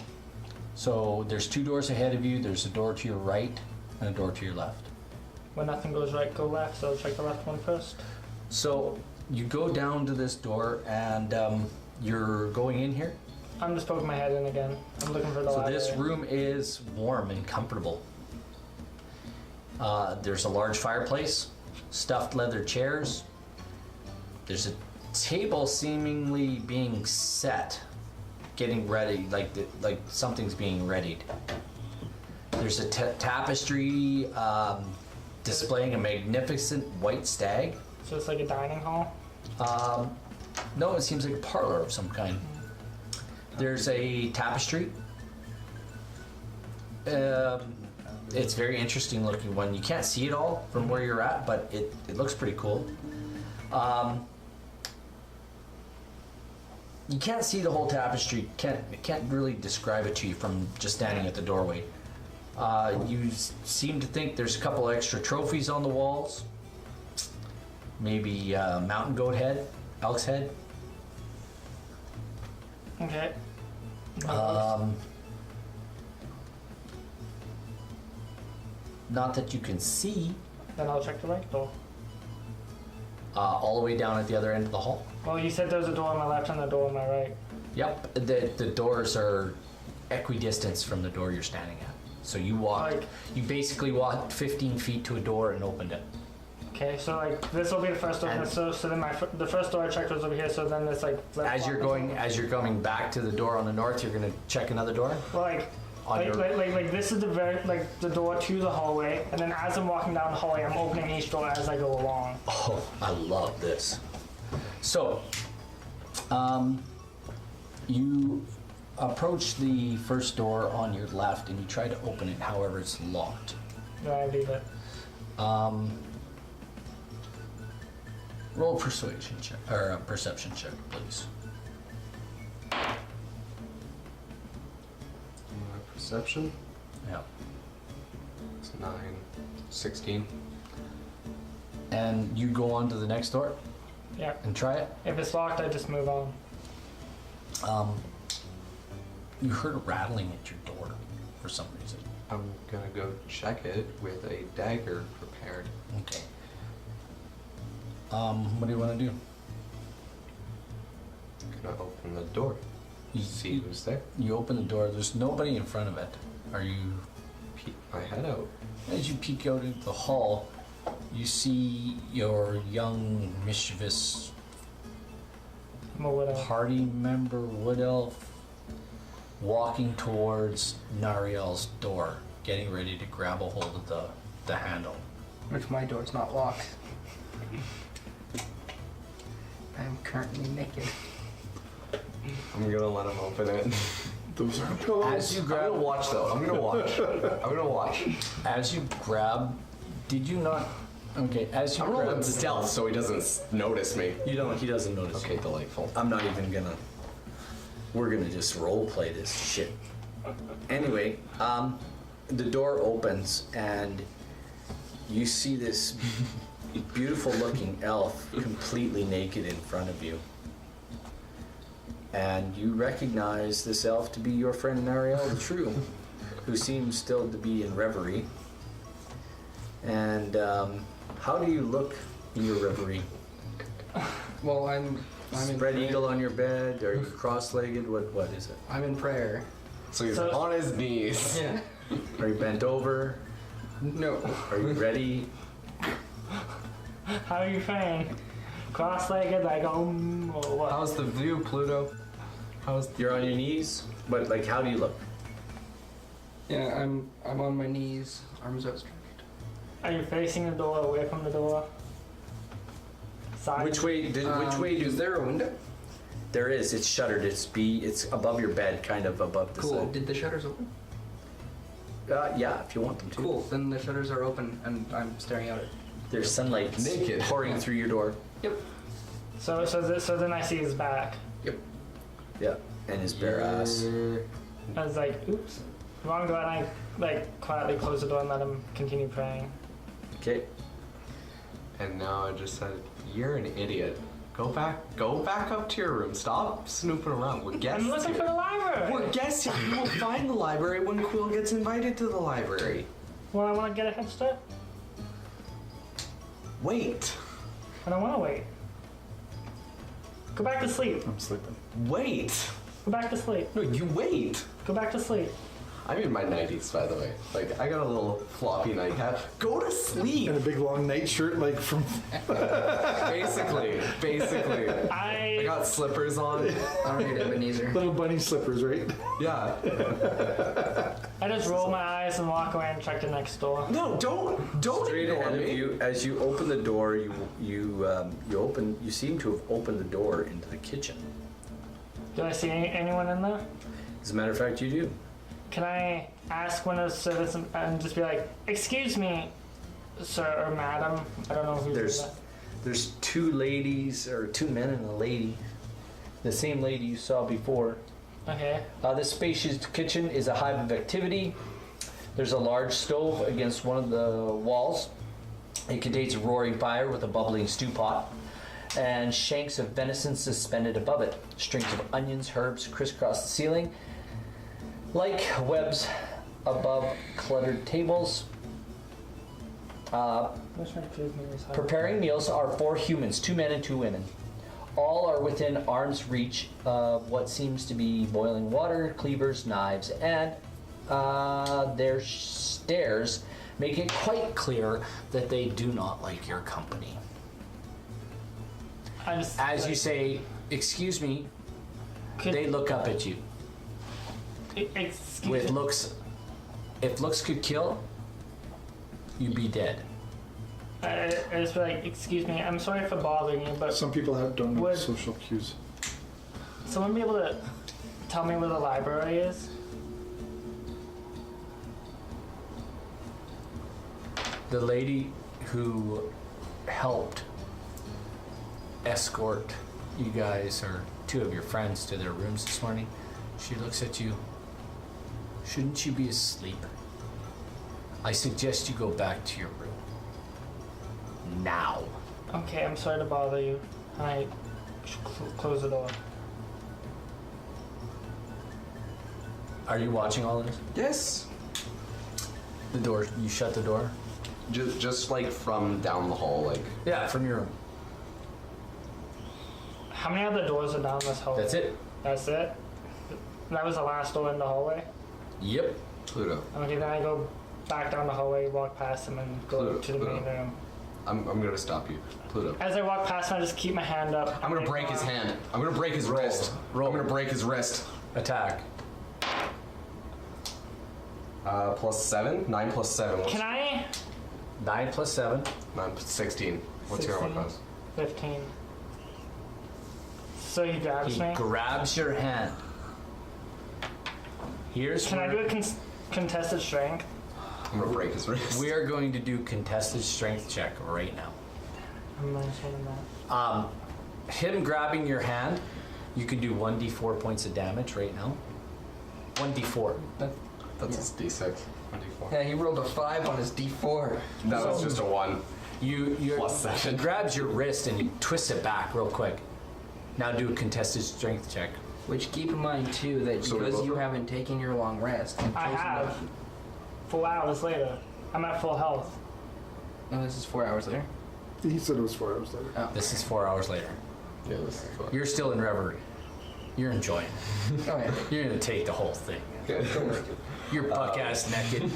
So there's 2 doors ahead of you. There's a door to your right and a door to your left. When nothing goes right, go left. So I'll check the left one first. So you go down to this door and you're going in here. I'm just poking my head in again. I'm looking for the So ladder. this room is warm and comfortable. There's a large fireplace, stuffed leather chairs. There's a table seemingly being set, getting ready, like something's being readied. There's a tapestry displaying a magnificent white stag. So it's like a dining hall. No, it seems like a parlor of some kind. There's a tapestry. It's very interesting looking one. You can't see it all from where you're at, but it looks pretty cool. You can't see the whole tapestry. Can't really describe it to you from just standing at the doorway. You seem to think there's a couple extra trophies on the walls. Maybe mountain goat head, elk's head. Okay. Not that you can see. Then I'll check the right door. All the way down at the other end of the hall. Well, you said there's a door on my left and a door on my right. Yep, the doors are equidistant from the door you're standing at. So you you basically walked 15 feet to a door and opened it. Okay, so like this will be the first door. And- So then the first door I checked was over here. So then it's like As you're coming back to the door on the north, you're gonna check another door. Well, On your- like this is the door to the hallway, and then as I'm walking down the hallway, I'm opening each door as I go along. Oh, I love this. So, you approach the first door on your left and you try to open it, however it's locked. No, I leave it. Roll a persuasion check, or a perception check, please. Perception? Yeah. It's 9. 16. And you go on to the next door Yeah. and try it. If it's locked, I just move on. You heard a rattling at your door for some reason. I'm gonna go check it with a dagger prepared. Okay. What do you want to do? Gonna open the door. See who's there. You open the door. There's nobody in front of it. Are you? Peek my head out. As you peek out into the hall, you see your young, mischievous I'm a widow. party member, Wood Elf, walking towards Nariel's door, getting ready to grab a hold of the handle. Which my door's not locked. I'm currently naked. I'm gonna let him open it. Those are pillows. As you I'm grab, gonna watch though. I'm gonna watch. I'm gonna watch. as you grab, did you not? Okay, as you I'm grab, rolling stealth so he doesn't notice me. you don't. He doesn't notice. Okay, delightful. I'm not even gonna. We're gonna just role play this shit. Anyway, the door opens and you see this beautiful looking elf completely naked in front of you. And you recognize this elf to be your friend Nariel the True, who seems still to be in reverie. And how do you look in your reverie? Well, I'm in Spread prayer. eagle on your bed? Are you cross-legged? What is it? I'm in prayer. So he's So- on his knees. Yeah. Are you bent over? No. Are you ready? How are you praying? Cross-legged, like or what? How's the view, Pluto? How's You're on your knees? But like, how do you look? Yeah, I'm on my knees, arms outstretched. Are you facing the door, away from the door? Side? Which way? Which way do? Is there a window? There is. It's shuttered. It's above your bed, kind of above the Cool. side. Did the shutters open? Yeah, if you want them to. Cool. Then the shutters are open, and I'm staring out at. There's sunlight Naked. pouring through your door. Yep. So then I see his back. Yep. Yeah, and his bare ass. I was like, oops, wrong door, and I like quietly close the door and let him continue praying. Okay. And now I just said, "You're an idiot. Go back up to your room. Stop snooping around. We're guests I'm looking for here. the library. We're guests here. You will find the library when Quill gets invited to the library. Well, I want to get a head start, Wait. and I want to wait. Go back to sleep. I'm sleeping. Wait. Go back to sleep. No, you wait. Go back to sleep. I'm in my 90s, by the way. Like, I got a little floppy nightcap. Go to sleep. And a big long night shirt, like from. Basically. I I got slippers on. I don't need Ebenezer. Little bunny slippers, right? Yeah. just roll my eyes and walk away and check the next door. No, don't Straight ignore ahead of me. you, as you open the door, you seem to have opened the door into the kitchen. Do I see anyone in there? As a matter of fact, you do. Can I ask one of the servants and just be like, "Excuse me, sir or madam"? I don't know who's There's two ladies, or two men and a lady. The same lady you saw before. Okay. This spacious kitchen is a hive of activity. There's a large stove against one of the walls. It contains a roaring fire with a bubbling stew pot and shanks of venison suspended above it. Strings of onions, herbs crisscross the ceiling like webs above cluttered tables. Preparing meals are 4 humans, 2 men and 2 women. All are within arm's reach of what seems to be boiling water, cleavers, knives, and their stares make it quite clear that they do not like your company. As you say, "Excuse me," they look up at you Excuse with me. looks. If looks could kill, you'd be dead. I just be like, "Excuse me, I'm sorry for bothering you, but Some people don't know Would- social cues. someone be able to tell me where the library is?" The lady who helped escort you guys, or 2 of your friends, to their rooms this morning, she looks at you. "Shouldn't you be asleep? I suggest you go back to your room. Now." Okay, I'm sorry to bother you. I close the door. Are you watching all of this? Yes. The door, you shut the door? Just like from down the hall, like. Yeah, from your room. How many other doors are down this hallway? That's it? That's it? That was the last door in the hallway? Yep. Pluto. Okay, then I go back down the hallway, walk past him, and go Pluto, to the main Pluto. room. I'm gonna stop you. Pluto. As I walk past him, I just keep my hand up. I'm gonna break his hand. I'm gonna break his wrist. Roll. I'm gonna break his wrist. Attack. +7? 9 + 7. What's Can I? 9 plus 7. 9 + 16. What's your armor 16? class? 15. So he grabs He me. grabs your hand. Here's Can I where do a contested strength? I'm gonna break his wrist. we are going to do contested strength check right now. I'm not sure on that. Him grabbing your hand, you can do 1d4 points of damage right now. 1d4. That's his D6. 1d4. Yeah, he rolled a 5 on his D4. That was just a 1. You +7. he grabs your wrist and he twists it back real quick. Now do a contested strength check. Which keep in mind too that So we because both you roll? haven't taken your long rest. and I chosen have. 4 hours later. I'm at full health. to- No, this is 4 hours later. He said it was 4 hours later. Oh, This is 4 hours later. Yeah, this is fun. You're still in reverie. You're enjoying it. oh yeah. You're gonna take the whole thing. You're buck ass naked.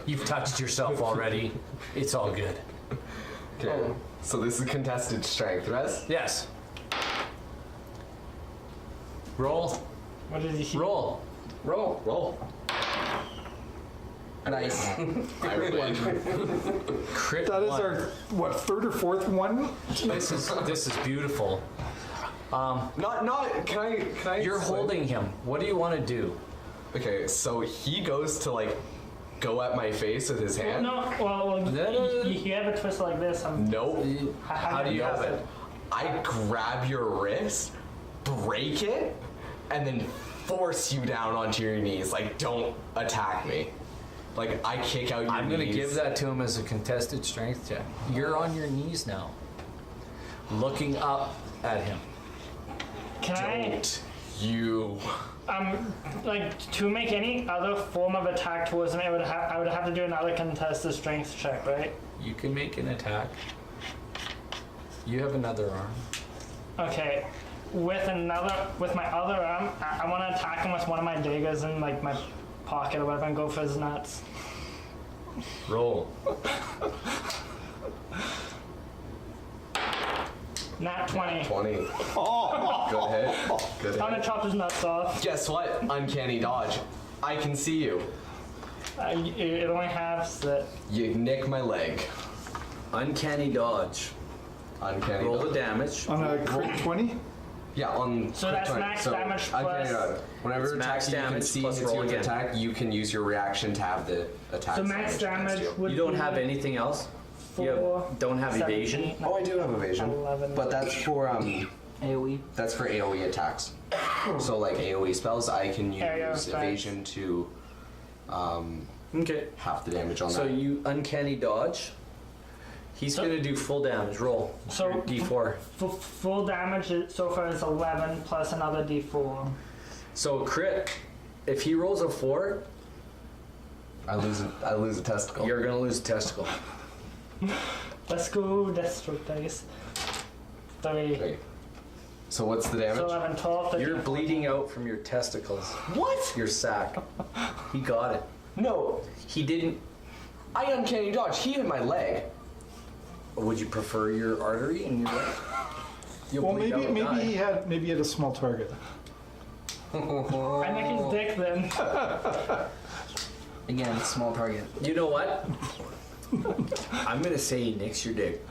You've touched yourself already. It's all good. Okay. So this is contested strength, right? Yes. Roll. What did he? Roll. Roll. Roll. Nice. I win. Crit That is one. our, what, 3rd or 4th one? This is beautiful. Not. Can I? You're holding him. What do you want to do? Okay, so he goes to like go at my face with his hand. No, well, you have a twist like this. Nope. How do you have it? I grab your wrist, break it, and then force you down onto your knees. Like, don't attack me. Like, I kick out your I'm knees. gonna give that to him as a contested strength check. You're on your knees now, looking up at him. Can Don't you? like to make any other form of attack towards him, I would have to do another contested strength check, right? You can make an attack. You have another arm. Okay. With my other arm, I want to attack him with one of my daggers in like my pocket or whatever and go for his nuts. Roll. Nat 20. 20. Oh. Good hit. Good I'm gonna hit. chop his nuts off. Guess what? Uncanny dodge. I can see you. It only halves that. You nick my leg. Uncanny dodge. Uncanny Roll dodge. the damage. On a crit 20? Yeah, on So quick that's 20. max damage plus- whenever It's attack max you can damage see plus hits roll you with again. attack, you can use your reaction to have the attack. So max damage would You don't be have anything else? 4, don't have 17, evasion? Oh, I do have evasion, 11. but that's for AoE. that's for AOE attacks. So like AOE spells, I can Yeah, use thanks. evasion to Okay. half the damage on So that. you uncanny dodge. He's gonna do full damage. Roll. So Your D4. full damage so far is 11 plus another d4. So crit. If he rolls a 4, I lose a testicle. you're gonna lose a testicle. Let's go Deathstroke dice. 3. Wait. So what's the damage? So 11, 12, 13, You're 14. bleeding out from your testicles. What? Your sack. He got it. No, He didn't. I uncanny dodge. He hit my leg. Would you prefer your artery in your leg? You'll Well, bleed out and die. maybe he had a small target. I make his dick then. Again, small target. You know what? I'm gonna say he nicks your dick.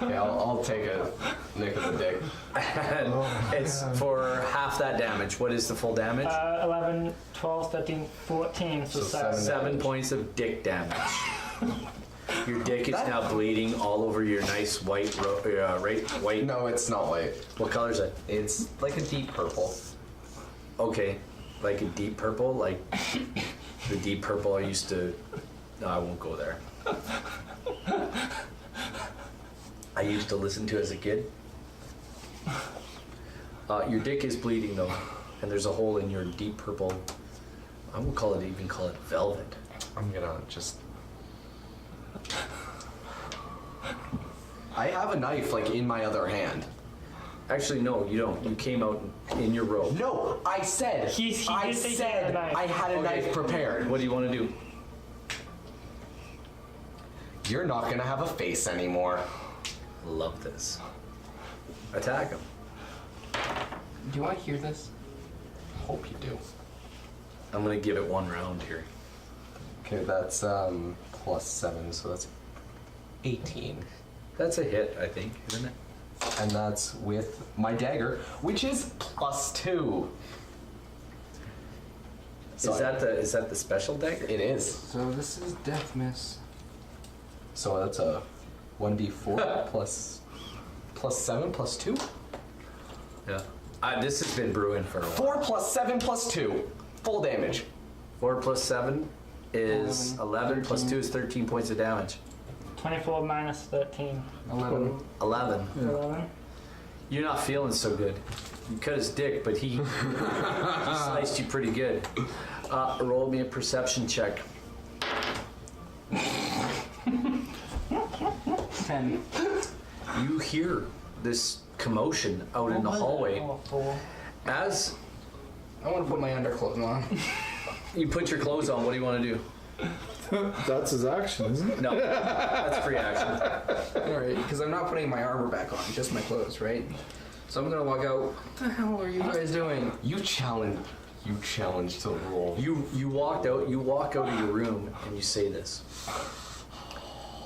Okay, I'll take a nick of the dick. And it's for half that damage. What is the full damage? 11, 12, 13, 14. So, So 7. 7 points of dick damage. Your dick is now bleeding all over your nice white, right? White. No, it's not white. What color is it? It's like a deep purple. Okay, like a deep purple, like the deep purple I used to. No, I won't go there. I used to listen to as a kid. Your dick is bleeding though, and there's a hole in your deep purple. I will call it velvet. I'm gonna just. I have a knife like in my other hand. Actually, no, you don't. You came out in your robe. No, I said. He I did say he had said a knife. I had a Okay. knife prepared. What do you want to do? You're not gonna have a face anymore. Love this. Attack him. Do you want to hear this? Hope you do. I'm gonna give it one round here. Okay, that's +7, so that's 18. That's a hit, I think, isn't it? And that's with my dagger, which is +2. Is that the special dagger? It is. So this is death miss. So that's a 1d4 +7 +2. Yeah. This has been brewing for a while. 4 +7 +2. Full damage. 4 plus 7 is 11 plus 2 is 13 points of damage. 24 minus 13. 11. 11. 11. You're not feeling so good. You cut his dick, but he sliced you pretty good. Roll me a perception check. 10. You hear this commotion out in the hallway. Oh, 4. As I want to put my underclothes on. you put your clothes on, what do you want to do? That's his action, isn't it? No, that's free action. Alright, because I'm not putting my armor back on, just my clothes, right? So I'm gonna walk out. What the hell are you guys doing? You challenge to roll. You walk out of your room and you say this.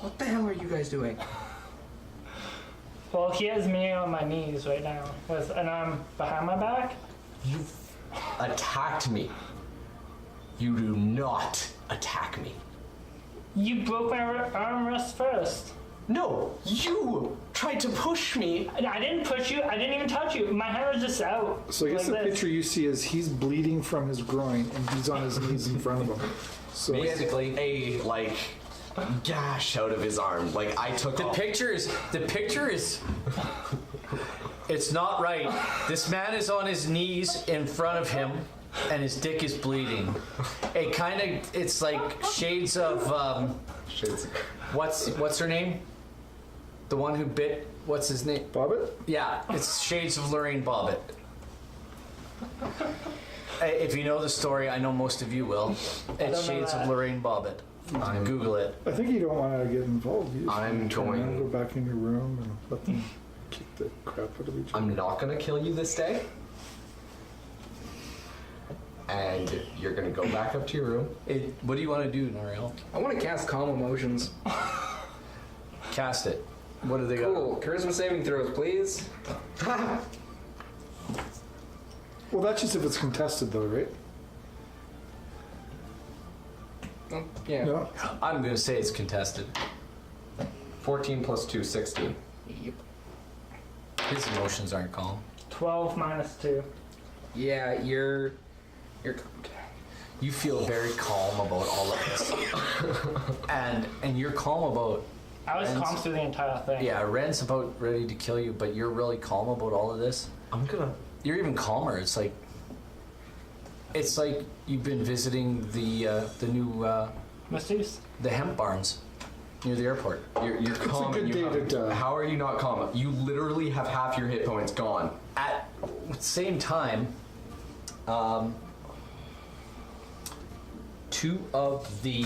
What the hell are you guys doing? Well, he has me on my knees right now with an arm behind my back. You attacked me. You do not attack me. You broke my armrest first. No, you tried to push me. I didn't push you. I didn't even touch you. My hand was just out. So I guess like the this. picture you see is he's bleeding from his groin and he's on his knees in front of him. So Basically, a gash out of his arm. Like I took The off. picture is it's not right. This man is on his knees in front of him and his dick is bleeding. It's like shades of what's her name? The one who bit, what's his name? Bobbit? Yeah, it's shades of Lorraine Bobbitt. If you know the story, I know most of you will. It's don't know shades of that. Lorraine Bobbitt. Google it. I think you don't want to get involved. You just I'm wanna turn around, going- go back in your room and let them kick the crap out of each other. I'm not gonna kill you this day. And you're gonna go back up to your room. What do you want to do, Nariel? I want to cast Calm Emotions. Cast it. What do they got? Cool. Charisma saving throws, please. Well, that's just if it's contested, though, right? Yeah. No. I'm gonna say it's contested. 14 plus 2, 16. Yep. His emotions aren't calm. 12 minus 2. Yeah, you're. You feel very calm about all of this, and you're calm about. I was Ren's- calm through the entire thing. Yeah, Ren's about ready to kill you, but you're really calm about all of this. I'm gonna. You're even calmer. It's like you've been visiting the new Misuse? the hemp barns near the airport. You're calm. good and you day to die. How are you not calm? You literally have half your hit points gone. At the same time, two of the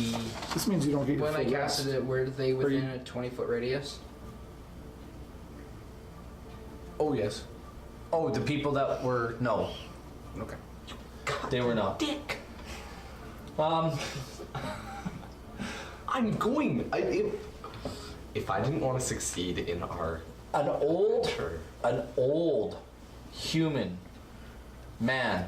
This means you don't get your When I full casted rest. it, were they within you- a 20-foot radius? oh yes, oh the people that were no, Okay. they were not. Dick. Um, I'm going. If I didn't want to succeed in our an old Sure. human man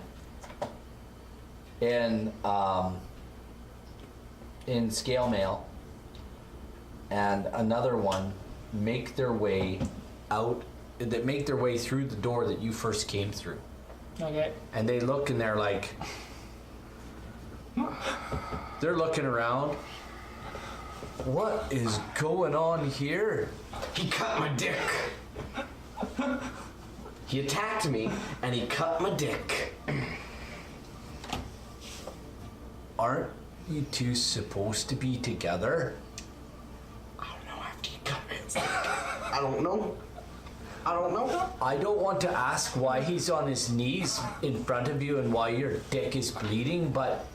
in scale mail and another one make their way through the door that you first came through, Okay. and they look and they're like they're looking around. What is going on here? He cut my dick. He attacked me and he cut my dick. Aren't you two supposed to be together? I don't know after he cut me. I don't know. I don't want to ask why he's on his knees in front of you and why your dick is bleeding, but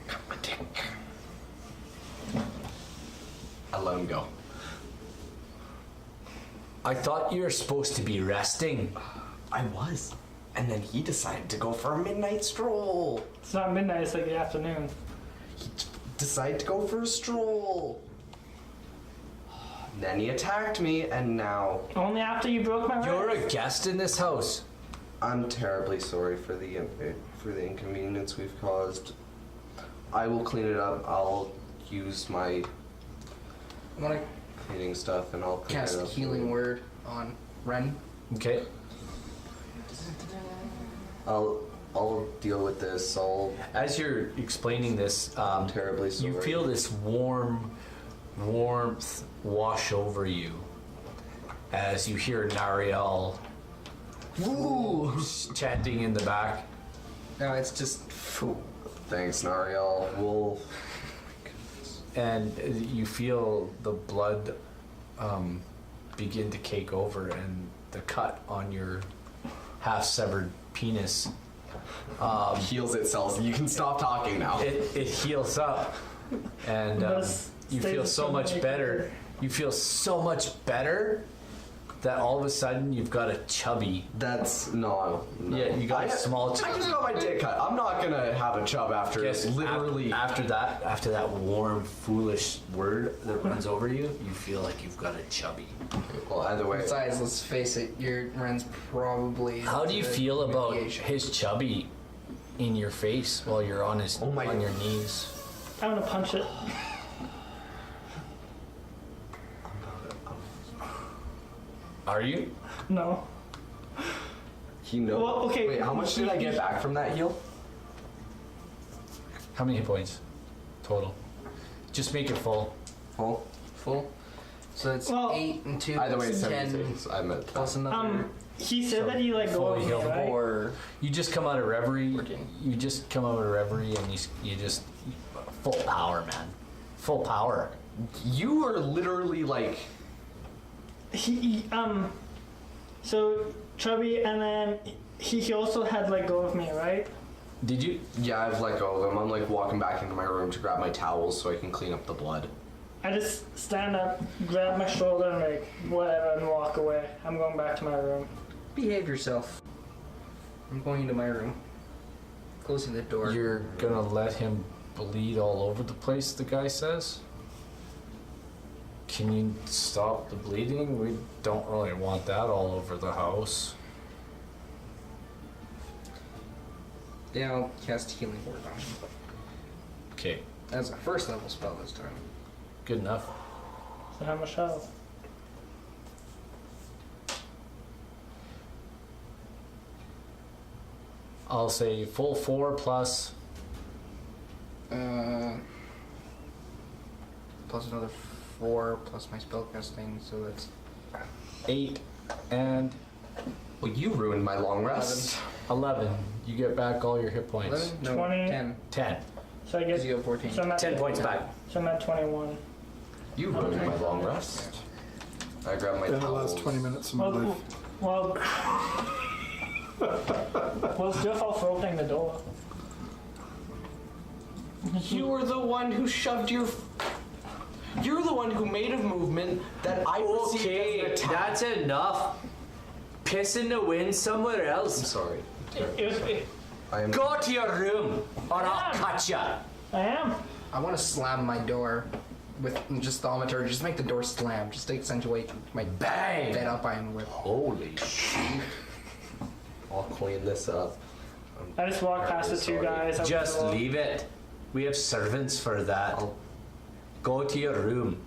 Cut my dick. I let him go. I thought you were supposed to be resting. I was. And then he decided to go for a midnight stroll. It's not midnight, it's like the afternoon. He decided to go for a stroll. Then he attacked me, and now Only after you broke my You're ribs. a guest in this house. I'm terribly sorry for the inconvenience we've caused. I will clean it up. I'll use my I'm gonna cleaning stuff, and I'll clean cast it a up. healing word on Ren. Okay. I'll deal with this. As you're explaining this, I'm terribly sorry. you feel this warmth wash over you as you hear Nariel chanting in the back. No, it's just. Thanks, Nariel. We'll. And you feel the blood begin to cake over, and the cut on your half-severed penis, Heals itself. You can stop talking now. it heals up, and Must you stay feel the so same much way. better. You feel so much better that all of a sudden you've got a chubby. That's no. Yeah, you got a small I just got my dick cut. I'm not gonna have a chub after Yes, literally. after that warm, foolish word that runs over you, you feel like you've got a chubby. Well, either way. Besides, let's face it, your Ren's probably. How do you into feel about humiliation. his chubby in your face while you're on his Oh my- on your knees? I want to punch it. Are you? No. He knows. Well, okay. Wait, how much did I get back from that heal? How many hit points total? Just make it full. Full. Full? So it's Well, 8 and 2. Either way, that's 10. 10 I meant. plus another. He said that he let go fully of me, healed. right? Or. You just come out of reverie. 14. You just come out of reverie, and you just full power, man. Full power. You are literally like. So Chubby, and then he also had let go of me, right? Did you? Yeah, I've let go of him. I'm like walking back into my room to grab my towels so I can clean up the blood. I just stand up, grab my shoulder, and like whatever, and walk away. I'm going back to my room. Behave yourself. I'm going into my room. Closing the door. You're gonna let him bleed all over the place, the guy says? Can you stop the bleeding? We don't really want that all over the house. Yeah, I'll cast Healing Word on him. Okay, That's a first level spell this time. good enough. So how much health? I'll say full 4 plus. Plus another 4 plus my spellcasting, so that's 8 and Well, you ruined my long rest. 11. You get back all your hit points. 11? No, 20. 10. 10. So I Because get you have 14. so I'm at 10 points back. So I'm at 21. You ruined my long rest. I grabbed my In the towels. last 20 minutes of my Well, life. well, well, it's your fault for opening the door. You were the one who shoved your. You're the one who made a movement that I perceived as an attack. that's enough. Piss in the wind somewhere I'm else. sorry. It, I am. Go to your room or I'll Yeah. cut ya. I am. I want to slam my door with just thaumaturgy. Just make the door slam. Just to accentuate my Bang! bed up I am with. Holy shit. I'll clean this up. I just walked past the two Sorry. guys. opened the Just door. leave it. We have servants for that. I'll- Go to your room.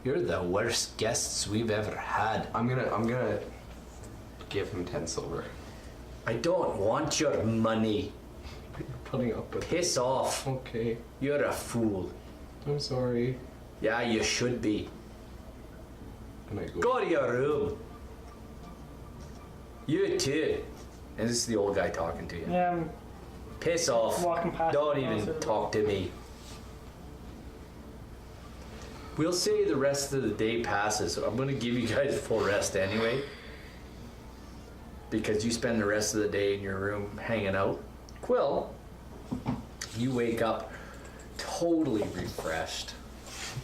You're the worst guests we've ever had. I'm gonna give him 10 silver. I don't want your money. You're putting up with it. Piss off. Okay. You're a fool. I'm sorry. Yeah, you should be. Can I go? Go to your room. You too. And this is the old guy talking to you. Yeah, I'm Piss off. walking past. Don't the even door. talk to me. We'll say the rest of the day passes. I'm going to give you guys full rest anyway. Because you spend the rest of the day in your room hanging out. Quill, you wake up totally refreshed.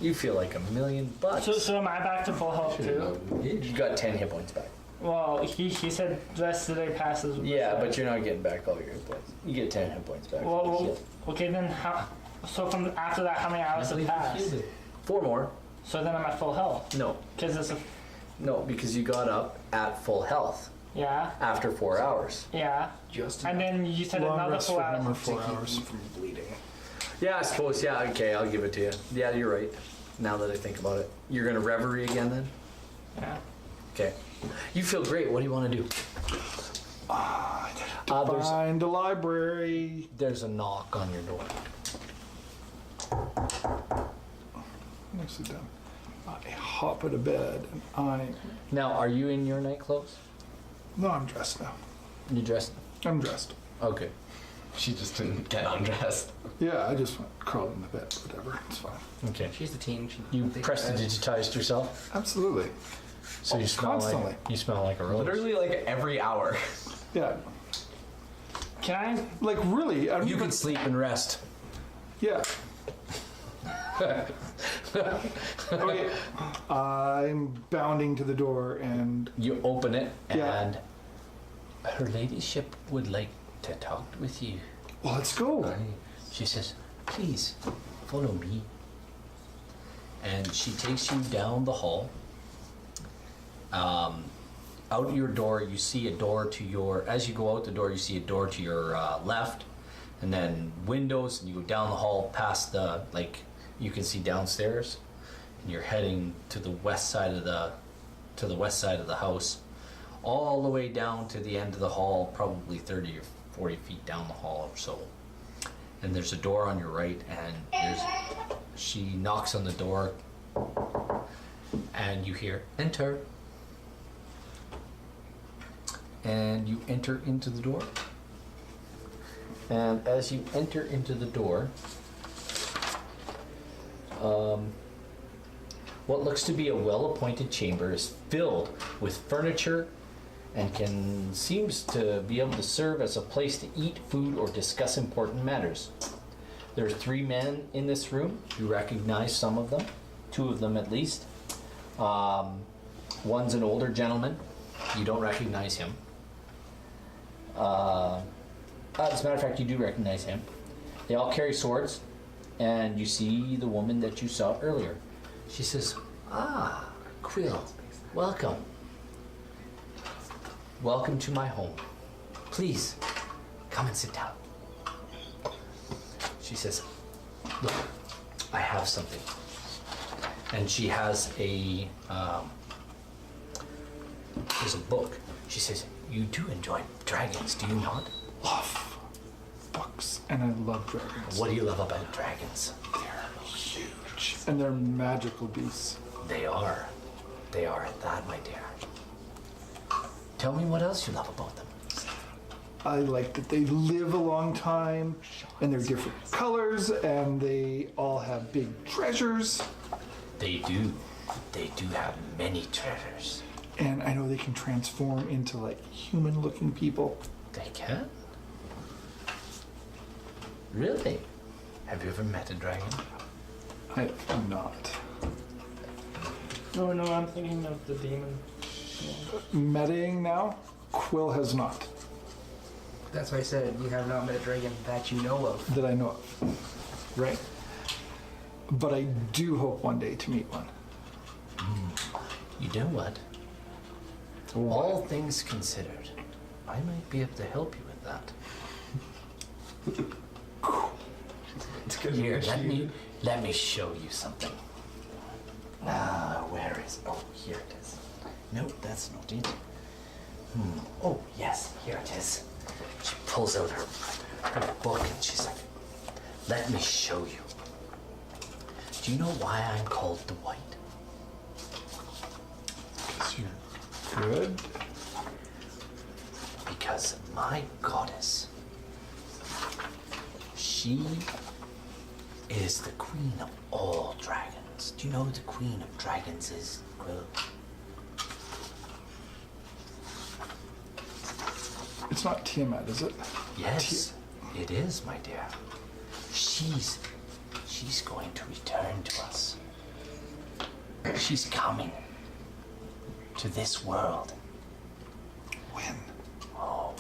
You feel like $1,000,000. So am I back to full health too? You got 10 hit points back. Well, he said the rest of the day passes. Yeah, but you're not getting back all your hit points. You get 10 hit points back. Well, okay then. How? So from after that, how many hours have passed? 4 more. So then I'm at full health. No. Because it's a No, because you got up at full health yeah, after 4 hours. yeah. Just And then you said Long another rest 4 for him or hours. 4 hours. from bleeding. Yeah, I suppose. Yeah, okay, I'll give it to you. Yeah, you're right. Now that I think about it. You're going to reverie again then? Yeah. Okay. You feel great. What do you want to do? Find a library. There's a knock on your door. I sit down. I hop out of bed and Now, are you in your night clothes? No, I'm dressed now. You dressed? I'm dressed. Okay. She just didn't get undressed. Yeah, I just went crawled into bed. Whatever. It's fine. Okay. She's the teen. You prestidigitized yourself, Absolutely. so you smell constantly. like you smell like a rose. Literally like every hour. Yeah. Can I? Like really. I don't You even, can sleep and rest. Yeah. Okay. I'm bounding to the door and You open it, Yeah. and her ladyship would like to talk with you. well, let's go. She says, "Please follow me." And she takes you down the hall. Out your door, you see a door to your. As you go out the door, you see a door to your left, and then windows. And you go down the hall past the you can see downstairs, and you're heading to the west side of the house, all the way down to the end of the hall, probably 30 or 40 feet down the hall or so. And there's a door on your right, and she knocks on the door, and you hear, "Enter." And you enter into the door. And as you enter into the door, what looks to be a well-appointed chamber is filled with furniture and seems to be able to serve as a place to eat food or discuss important matters. There are 3 men in this room. You recognize some of them, 2 of them at least. One's an older gentleman. You don't recognize him. As a matter of fact, you do recognize him. They all carry swords, and you see the woman that you saw earlier. She says, "Ah, Quill, welcome. Welcome to my home. Please, come and sit down. She says, look, I have something. And she has there's a book. She says, you do enjoy dragons, do you not? Love books, and I love dragons. What do you love about dragons? They're huge, and they're magical beasts. They are. They are at that, my dear. Tell me what else you love about them. I like that they live a long time, and they're different colors, and they all have big treasures. They do. They do have many treasures. And I know they can transform into like human-looking people. They can? Really? Have you ever met a dragon? I have not. Oh no, I'm thinking of the demon. Meting now, Quill has not, That's why I said you have not met a dragon that you know of. that I know of. Right. But I do hope one day to meet one. You know what? All things considered, I might be able to help you with that. Here, let me show you something. Where is? Oh, here it is. Nope, that's not it. Oh, yes, here it is. She pulls out her book and she's like, "Let me show you. Do you know why I'm called the White? Because you're good. Because my goddess, she is the queen of all dragons. Do you know who the queen of dragons is, Quill? It's not Tiamat, is it? Yes, it is, my dear. She's going to return to us. She's coming to this world. When? Oh,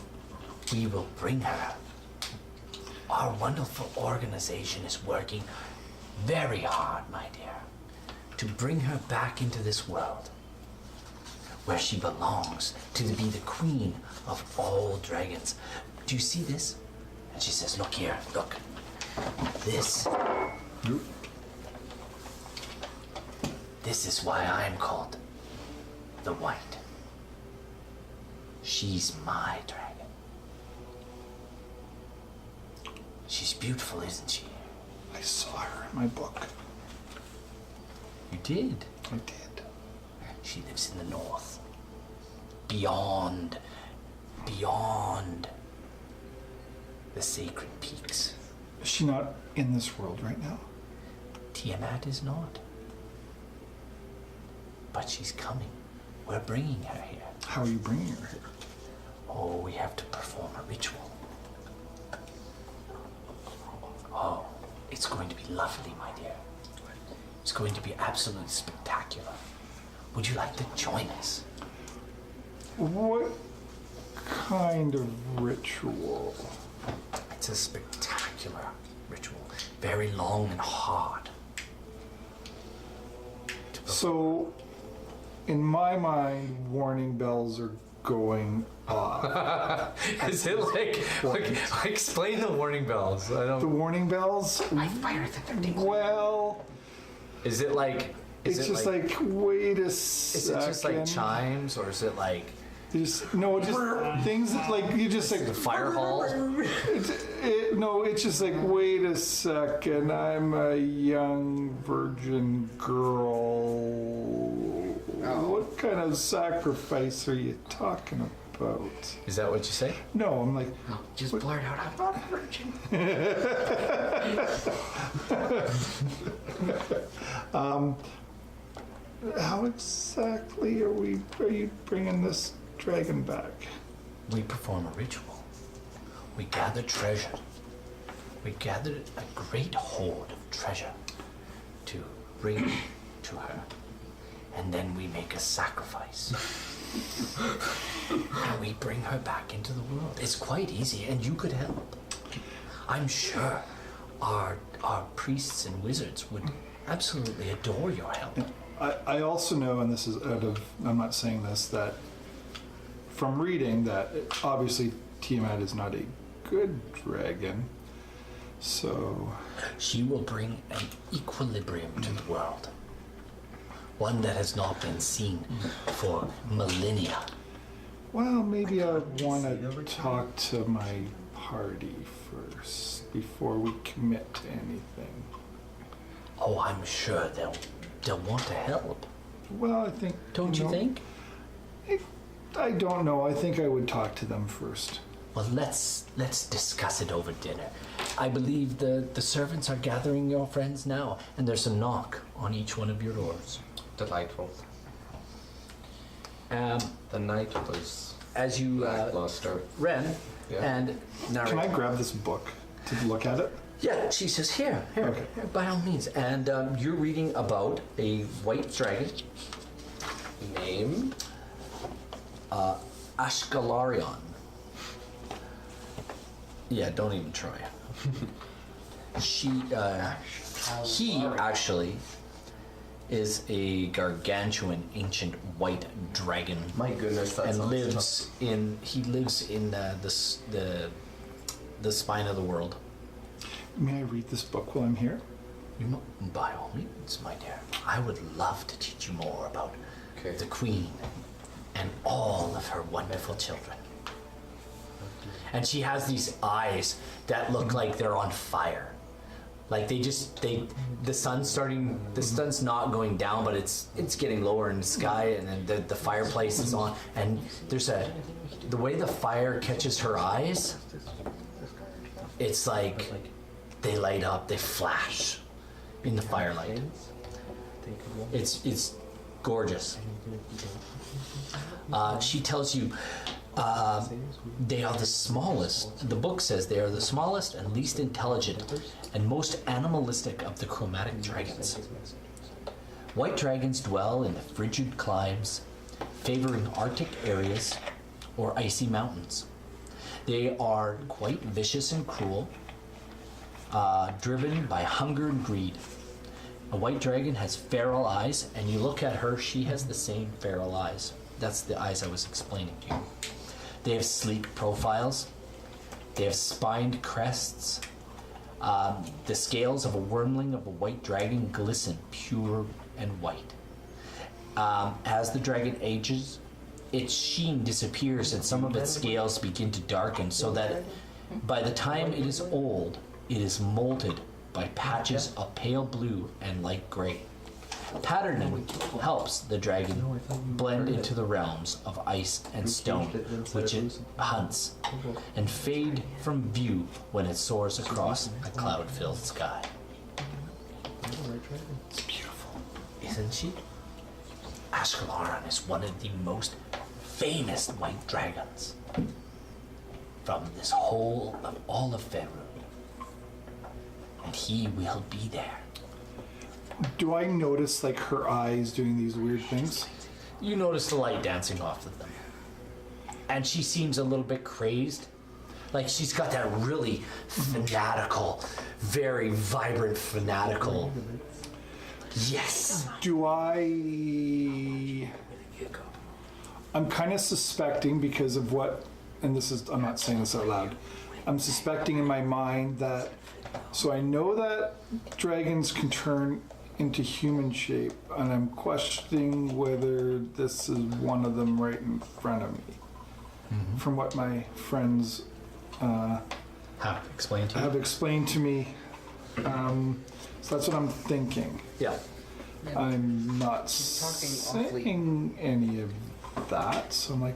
we will bring her. Our wonderful organization is working very hard, my dear, to bring her back into this world where she belongs, to be the queen of all dragons. Do you see this? And she says, look here, look. This is why I'm called the White. She's my dragon. She's beautiful, isn't she? I saw her in my book. You did? I did. She lives in the north. Beyond the sacred peaks. Is she not in this world right now? Tiamat is not. But she's coming. We're bringing her here. How are you bringing her here? Oh, we have to perform a ritual. Oh, it's going to be lovely, my dear. It's going to be absolutely spectacular. Would you like to join us? What kind of ritual? It's a spectacular ritual. Very long and hard. So, in my mind, warning bells are going off. Is it like explain the warning bells? I The don't. warning bells? I fire the 13. Well, Is it like? it's just like, wait a second. Is it just like chimes, or is it like Just things that like you just like the fire hall? It's just like, wait a second, I'm a young virgin girl. What kind of sacrifice are you talking about? Is that what you say? No, I'm like, Just blurt out, I'm not a virgin. how exactly are you bringing this dragon back? We perform a ritual. We gather treasure. We gathered a great hoard of treasure to bring to her. And then we make a sacrifice. And we bring her back into the world. It's quite easy, and you could help. I'm sure our priests and wizards would absolutely adore your help. I also know, and this is I'm not saying this, that from reading that obviously Tiamat is not a good dragon. So, She will bring an equilibrium to the world. One that has not been seen for millennia. well, maybe I want to talk to my party first before we commit to anything. Oh, I'm sure they'll want to help. Well, I think. Don't you know, think? I don't know. I think I would talk to them first. Well, let's discuss it over dinner. I believe the servants are gathering your friends now, and there's a knock on each one of your doors. Delightful. The night was As you lackluster. Ren Yeah. and narrate. Can I grab this book to look at it? Yeah, she says, here, Okay. by all means. And you're reading about a white dragon Name? Ashkalarion. Yeah, don't even try. He actually is a gargantuan ancient white dragon. My goodness, that's And awesome. he lives in the spine of the world. May I read this book while I'm here? By all means, my dear. I would love to teach you more about Okay. the Queen and all of her wonderful children. And she has these eyes that look like they're on fire. Like the sun's not going down, but it's getting lower in the sky, and then the fireplace is on, and the way the fire catches her eyes, it's like they light up, they flash in the firelight. It's gorgeous. She tells you they are the smallest. The book says they are the smallest and least intelligent and most animalistic of the chromatic dragons. White dragons dwell in the frigid climes, favoring Arctic areas or icy mountains. They are quite vicious and cruel, driven by hunger and greed. A white dragon has feral eyes, and you look at her, she has the same feral eyes. That's the eyes I was explaining to you. They have sleek profiles. They have spined crests. The scales of a wormling of a white dragon glisten pure and white. As the dragon ages, its sheen disappears and some of its scales begin to darken, so that by the time it is old, it is molded by patches of pale blue and light gray. Patterning helps the dragon blend into the realms of ice and stone, which it hunts, and fade from view when it soars across a cloud-filled sky. It's beautiful, isn't she? Ashkalaran is one of the most famous white dragons from this whole of all of Faerun. And he will be there. Do I notice like her eyes doing these weird things? You notice the light dancing off of them. And she seems a little bit crazed. Like she's got that really fanatical, very vibrant fanatical. Yes. Do I... I'm kind of suspecting because of what, and this is, I'm not saying this out loud, I'm suspecting in my mind that, so I know that dragons can turn into human shape, and I'm questioning whether this is one of them right in front of me. Mm-hmm. From what my friends Have explained to you? have explained to me. So that's what I'm thinking. Yeah. I'm not awfully- saying any of that, so I'm like,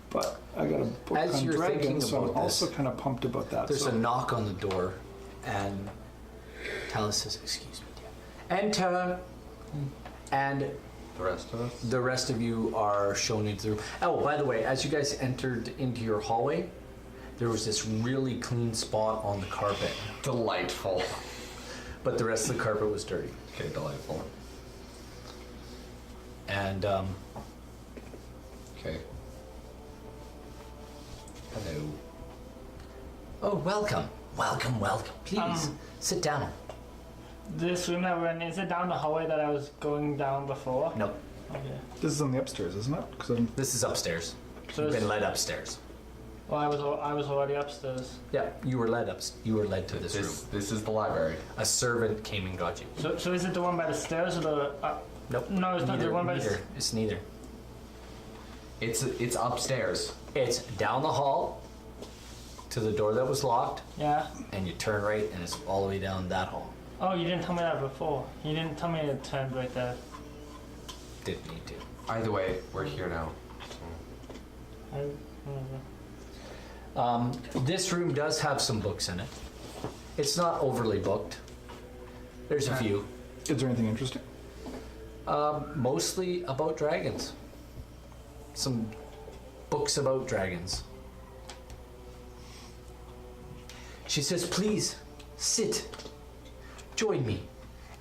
but I got a book As on you're thinking dragons, so I'm about this, also kind of pumped about that. There's so. a knock on the door, and Talus says, "Excuse me, dear." Enter. And The rest of us? the rest of you are shown into the room. Oh, by the way, as you guys entered into your hallway, there was this really clean spot on the carpet, Delightful. but the rest of the carpet was dirty. Okay, delightful. And Okay. Hello. oh, welcome. Please sit down. This room that we're in, is it down the hallway that I was going down before? No, Okay. This is on the upstairs, isn't it? 'Cause I'm, this is upstairs. So You've been it's- led upstairs. Well, I was already upstairs. Yeah, you were led to this room. This is the library. A servant came and got you. So is it the one by the stairs or the? Nope. No, it's not the one by the. Neither. It's neither. It's upstairs. It's down the hall to the door that was locked, Yeah. and you turn right, and it's all the way down that hall. Oh, you didn't tell me that before. You didn't tell me to turn right there. Didn't need to. Either way, we're here now. This room does have some books in it. It's not overly booked. There's a few. Is there anything interesting? Mostly about dragons. Some books about dragons. She says, please, sit. Join me.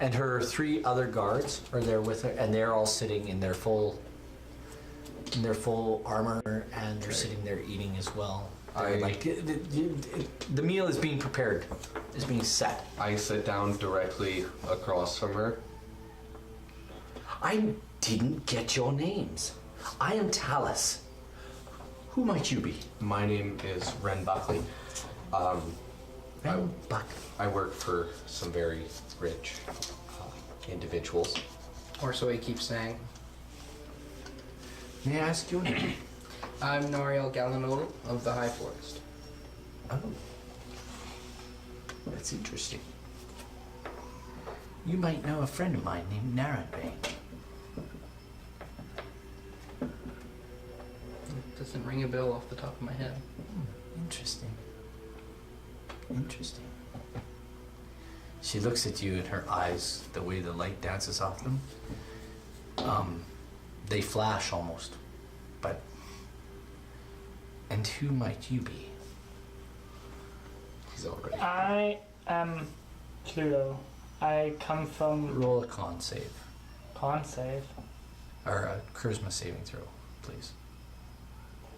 And her 3 other guards are there with her, and they're all sitting in their full armor, and they're sitting there eating as well. The meal is being prepared, is being set. I sit down directly across from her. I didn't get your names. I am Talus. Who might you be? My name is Ren Buckley. Buck. I work for some very rich individuals. Or so he keeps saying. May I ask your name? I'm Nariel Galanol of the High Forest. Oh. That's interesting. You might know a friend of mine named Naranbane. It doesn't ring a bell off the top of my head. Interesting. Interesting. She looks at you and her eyes, the way the light dances off them, they flash almost. But, and who might you be? He's already. I am Pluto. I come from Roll a con save. con save. Or a charisma saving throw, please.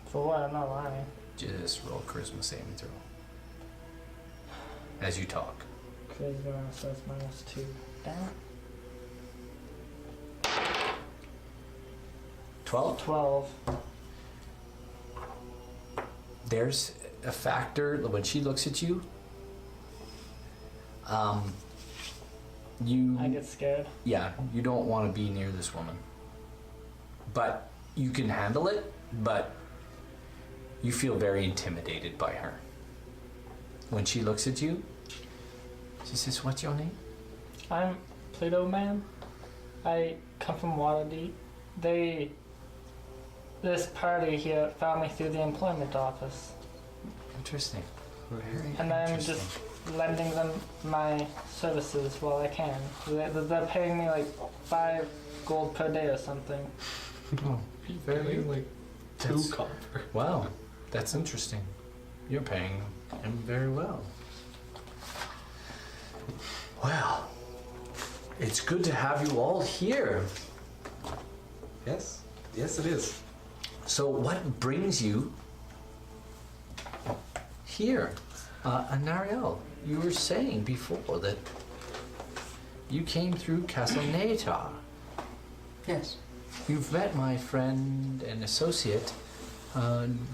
For what? I'm not lying. Just roll a charisma saving throw. As you talk. Charisma, so it's -2. Damn it. 12? 12. There's a factor when she looks at you. You I get scared. yeah, you don't want to be near this woman. But you can handle it, but you feel very intimidated by her. When she looks at you, she says, "What's your name?" I'm Pluto Man. I come from Waterdeep. This party here found me through the employment office. Interesting. And I'm just lending them my services while I can. They're paying me like 5 gold per day or something. Oh, very like that's- 2 copper. wow, that's interesting. You're paying him very well. Well, it's good to have you all here. Yes. Yes, it is. So what brings you here? Nariel, you were saying before that you came through Castle Natar. Yes. You've met my friend and associate,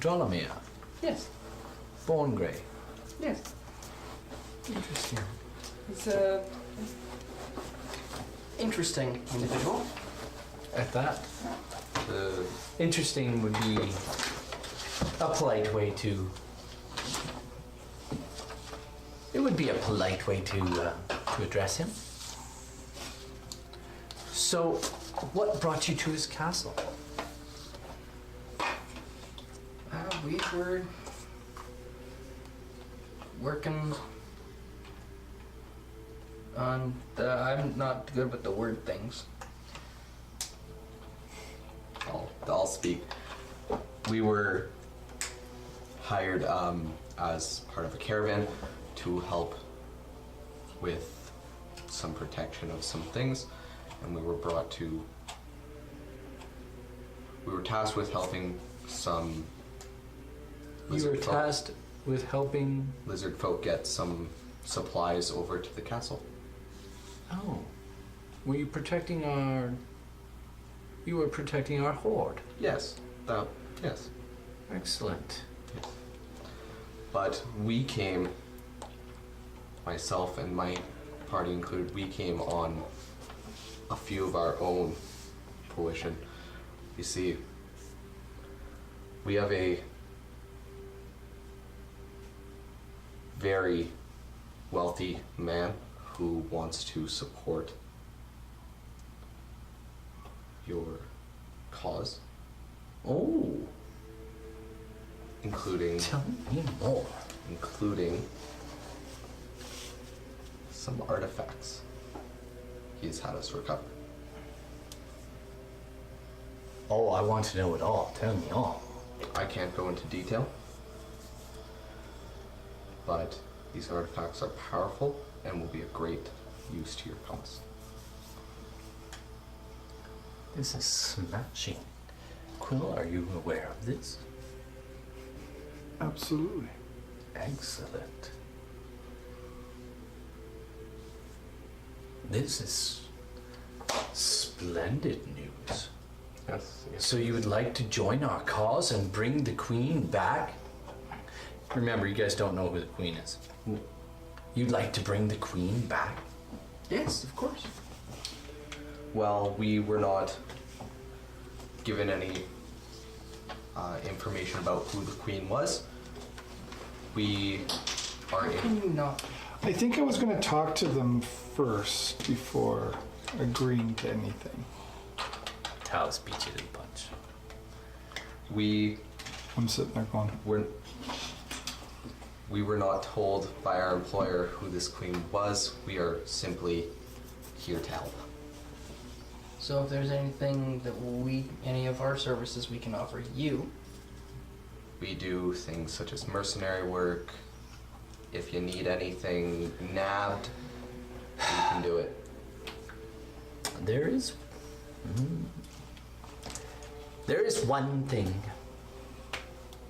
Drolomir, Yes. Born Grey. Yes. Interesting. It's a interesting individual. At that, The interesting would be a polite way to. It would be a polite way to address him. So, what brought you to his castle? We were working on the. I'm not good with the word things. I'll speak. We were hired as part of a caravan to help with some protection of some things, and we were tasked with helping some You were lizard folk, tasked with helping. lizard folk get some supplies over to the castle. Oh, were you protecting our? You were protecting our hoard. Yes. Yes. Excellent. But we came, myself and my party included, we came on a few of our own fruition. You see, we have a very wealthy man who wants to support your cause, Oh, including tell me more. some artifacts he's had us recover. Oh, I want to know it all. Tell me all. I can't go into detail, but these artifacts are powerful and will be of great use to your cause. This is smashing. Quill, are you aware of this? Absolutely. Excellent. This is splendid news. Yes. So you would like to join our cause and bring the queen back? Remember, you guys don't know who the queen is. You'd like to bring the queen back? Yes, of course. Well, we were not given any information about who the queen was. We are How can you not? I think I was going to talk to them first before agreeing to anything. Talos beat you to the punch. we I'm sitting there going, we were not told by our employer who this queen was. We are simply here to help. So if there's anything that any of our services we can offer you, We do things such as mercenary work. If you need anything nabbed, we can do it. There is one thing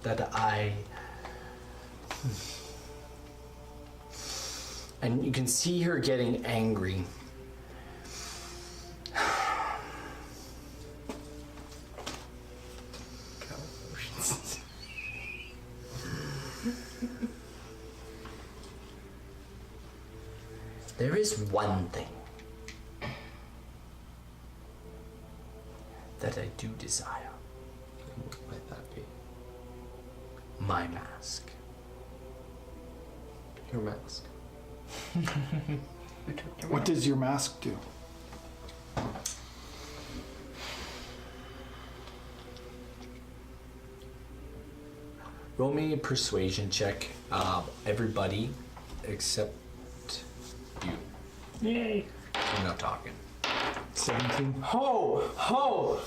that and you can see her getting angry. There is one thing that I do desire. What might that be? My mask. Your mask. what does your mask do? Roll me a persuasion check. Everybody except you. Yay. I'm not talking. 17. Ho! Ho!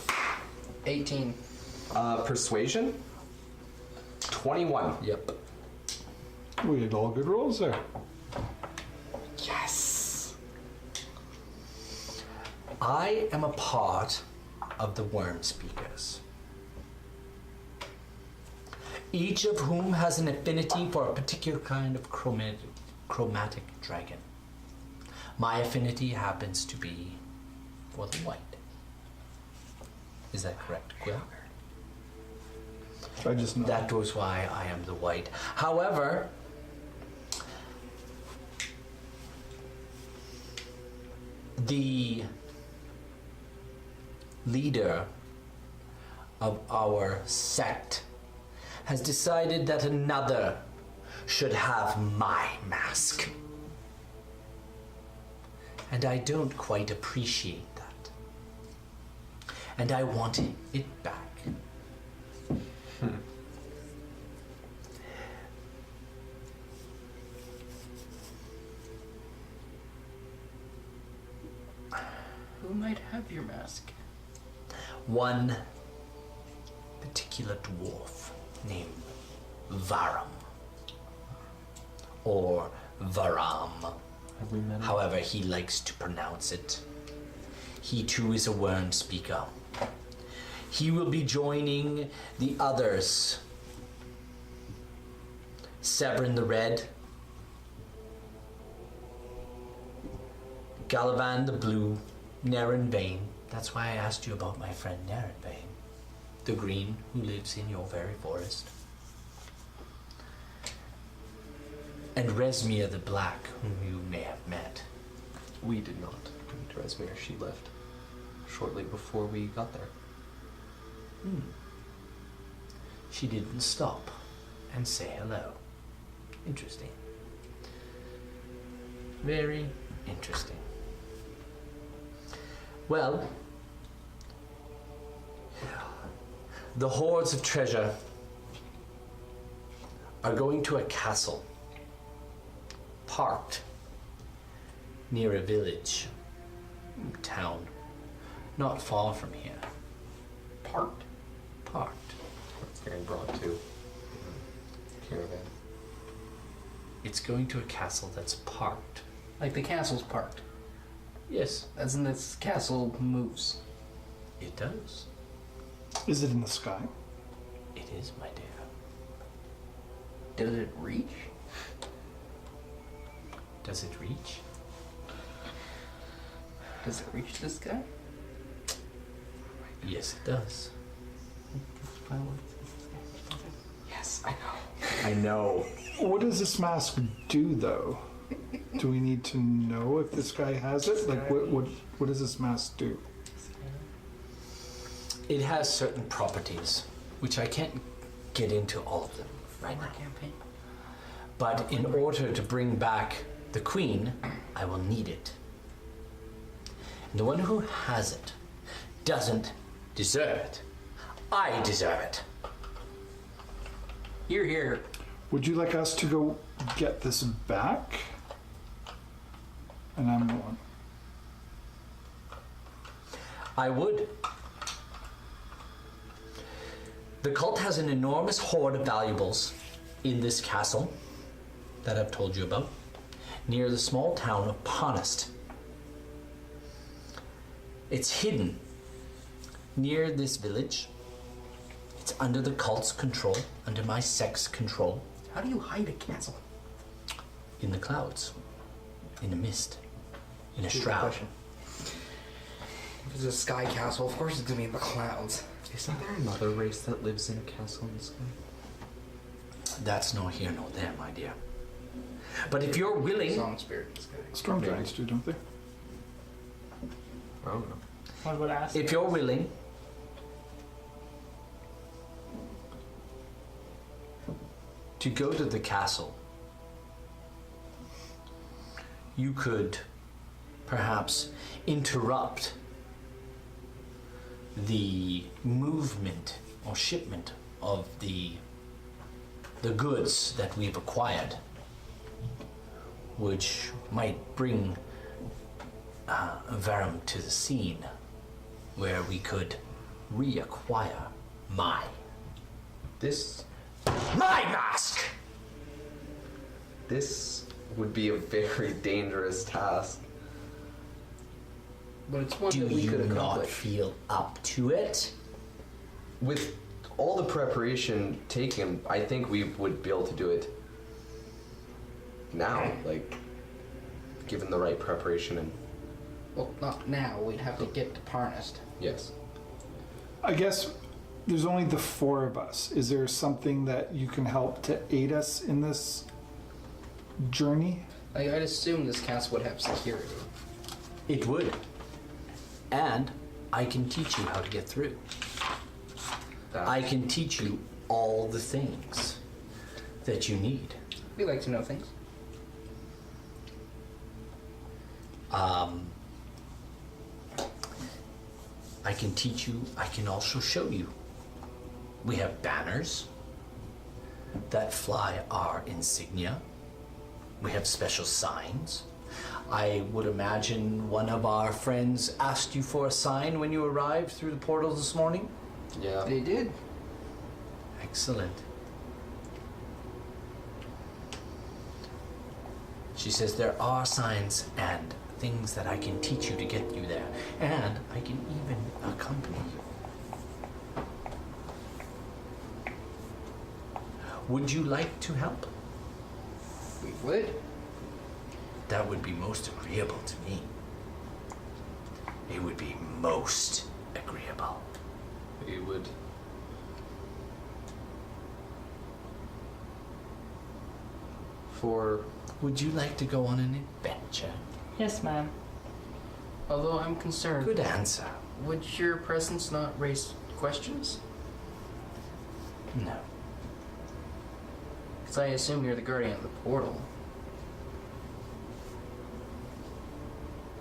18. Persuasion? 21. Yep. We had all good rolls there. Yes! I am a part of the worm speakers, each of whom has an affinity for a particular kind of chromatic dragon. My affinity happens to be for the white. Is that correct, Quill? I just know. That was why I am the white. However, the leader of our sect has decided that another should have my mask. And I don't quite appreciate that. And I want it back. Who might have your mask? One particular dwarf named Varam, or Varam, Have we met? however he likes to pronounce it. He too is a worm speaker. He will be joining the others. Severin the Red, Galavan the Blue, Naren Vane. That's why I asked you about my friend Naren Vane, the green who lives in your very forest. And Resmia the Black, whom you may have met. We did not meet Resmir. She left shortly before we got there. She didn't stop and say hello. Interesting. Very interesting. Well, the hoards of treasure are going to a castle parked near a village, town, not far from here. Parked. Parked. It's getting brought to caravan. It's going to a castle that's parked. Like the castle's parked. Yes, As in this castle moves. it does. Is it in the sky? It is, my dear. Does it reach? Does it reach? Does it reach this guy? Yes, it does. Yes, I know. I know. What does this mask do, though? Do we need to know if this guy has it? Like, what does this mask do? It has certain properties, which I can't get into all of them right now. Campaign. But in order to bring back the queen, I will need it. And the one who has it doesn't deserve it. I deserve it. You're here. Would you like us to go get this back? And I'm one. I would. The cult has an enormous hoard of valuables in this castle that I've told you about, near the small town of Ponest. It's hidden near this village. It's under the cult's control, under my sect's control, How do you hide a castle? in the clouds, in a mist, in a Good shroud. question. If it's a sky castle, of course it's gonna be in the clouds. Isn't there another race that lives in a castle in the sky? That's no here nor there, my dear. But if you're willing, Song spirit in the sky. Storm giants do, don't they? I don't know. What about ask? if you're willing, to go to the castle, you could perhaps interrupt the movement or shipment of the goods that we've acquired, which might bring Varum to the scene, where we could reacquire my mask. This would be a very dangerous task. But it's one Do that we you could not accomplish. feel up to it? With all the preparation taken, I think we would be able to do it now, like, given the right preparation and Well, not now. We'd have to get to Parnest. yes. I guess there's only the four of us. Is there something that you can help to aid us in this journey? Like, I'd assume this castle would have security. It would. And I can teach you how to get through. I can teach you all the things that you need. We like to know things. I can teach you, I can also show you. We have banners that fly our insignia. We have special signs. I would imagine one of our friends asked you for a sign when you arrived through the portal this morning. Yeah. They did. Excellent. She says there are signs and things that I can teach you to get you there, and I can even accompany you. Would you like to help? We would. That would be most agreeable to me. It would be most agreeable. We would. for. Would you like to go on an adventure? Yes, ma'am. Although I'm concerned. Good answer. Would your presence not raise questions? No. Because I assume you're the guardian of the portal.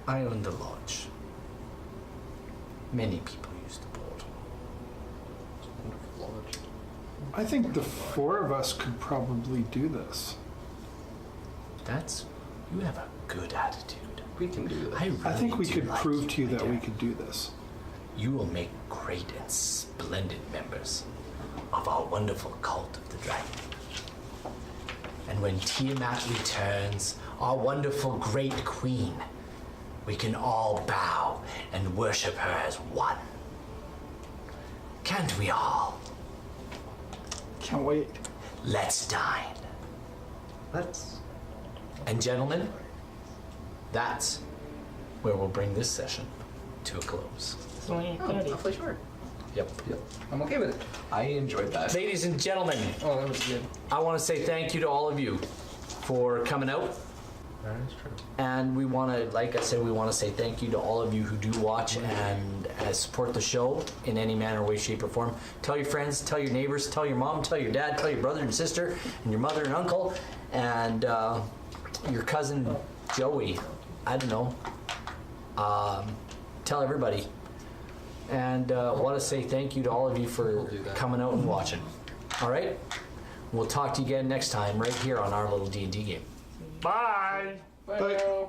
I own the lodge. Many people use the portal. I think the four of us could probably do this. You have a good attitude. We can do that. I really I think we do could like prove to you my that dear. we could do this. You will make great and splendid members of our wonderful cult of the dragon. And when Tiamat returns, our wonderful great queen, we can all bow and worship her as one. Can't we all? Can't wait. Let's dine. Let's. And gentlemen, that's where we'll bring this session to a close. It's only Oh, 8:30. awfully short. Yep. I'm okay with it. I enjoyed that. Ladies and gentlemen, Oh, that was good. I want to say thank you to all of you for coming out. That is true. And we want to, like I said, we want to say thank you to all of you who do watch and support the show in any manner, way, shape, or form. Tell your friends, tell your neighbors, tell your mom, tell your dad, tell your brother and sister, and your mother and uncle, and your cousin Joey. I don't know. Tell everybody. And want to say thank you to all of you for We'll do that. coming out and watching. All right? We'll talk to you again next time right here on our little D&D game. Bye. Bye.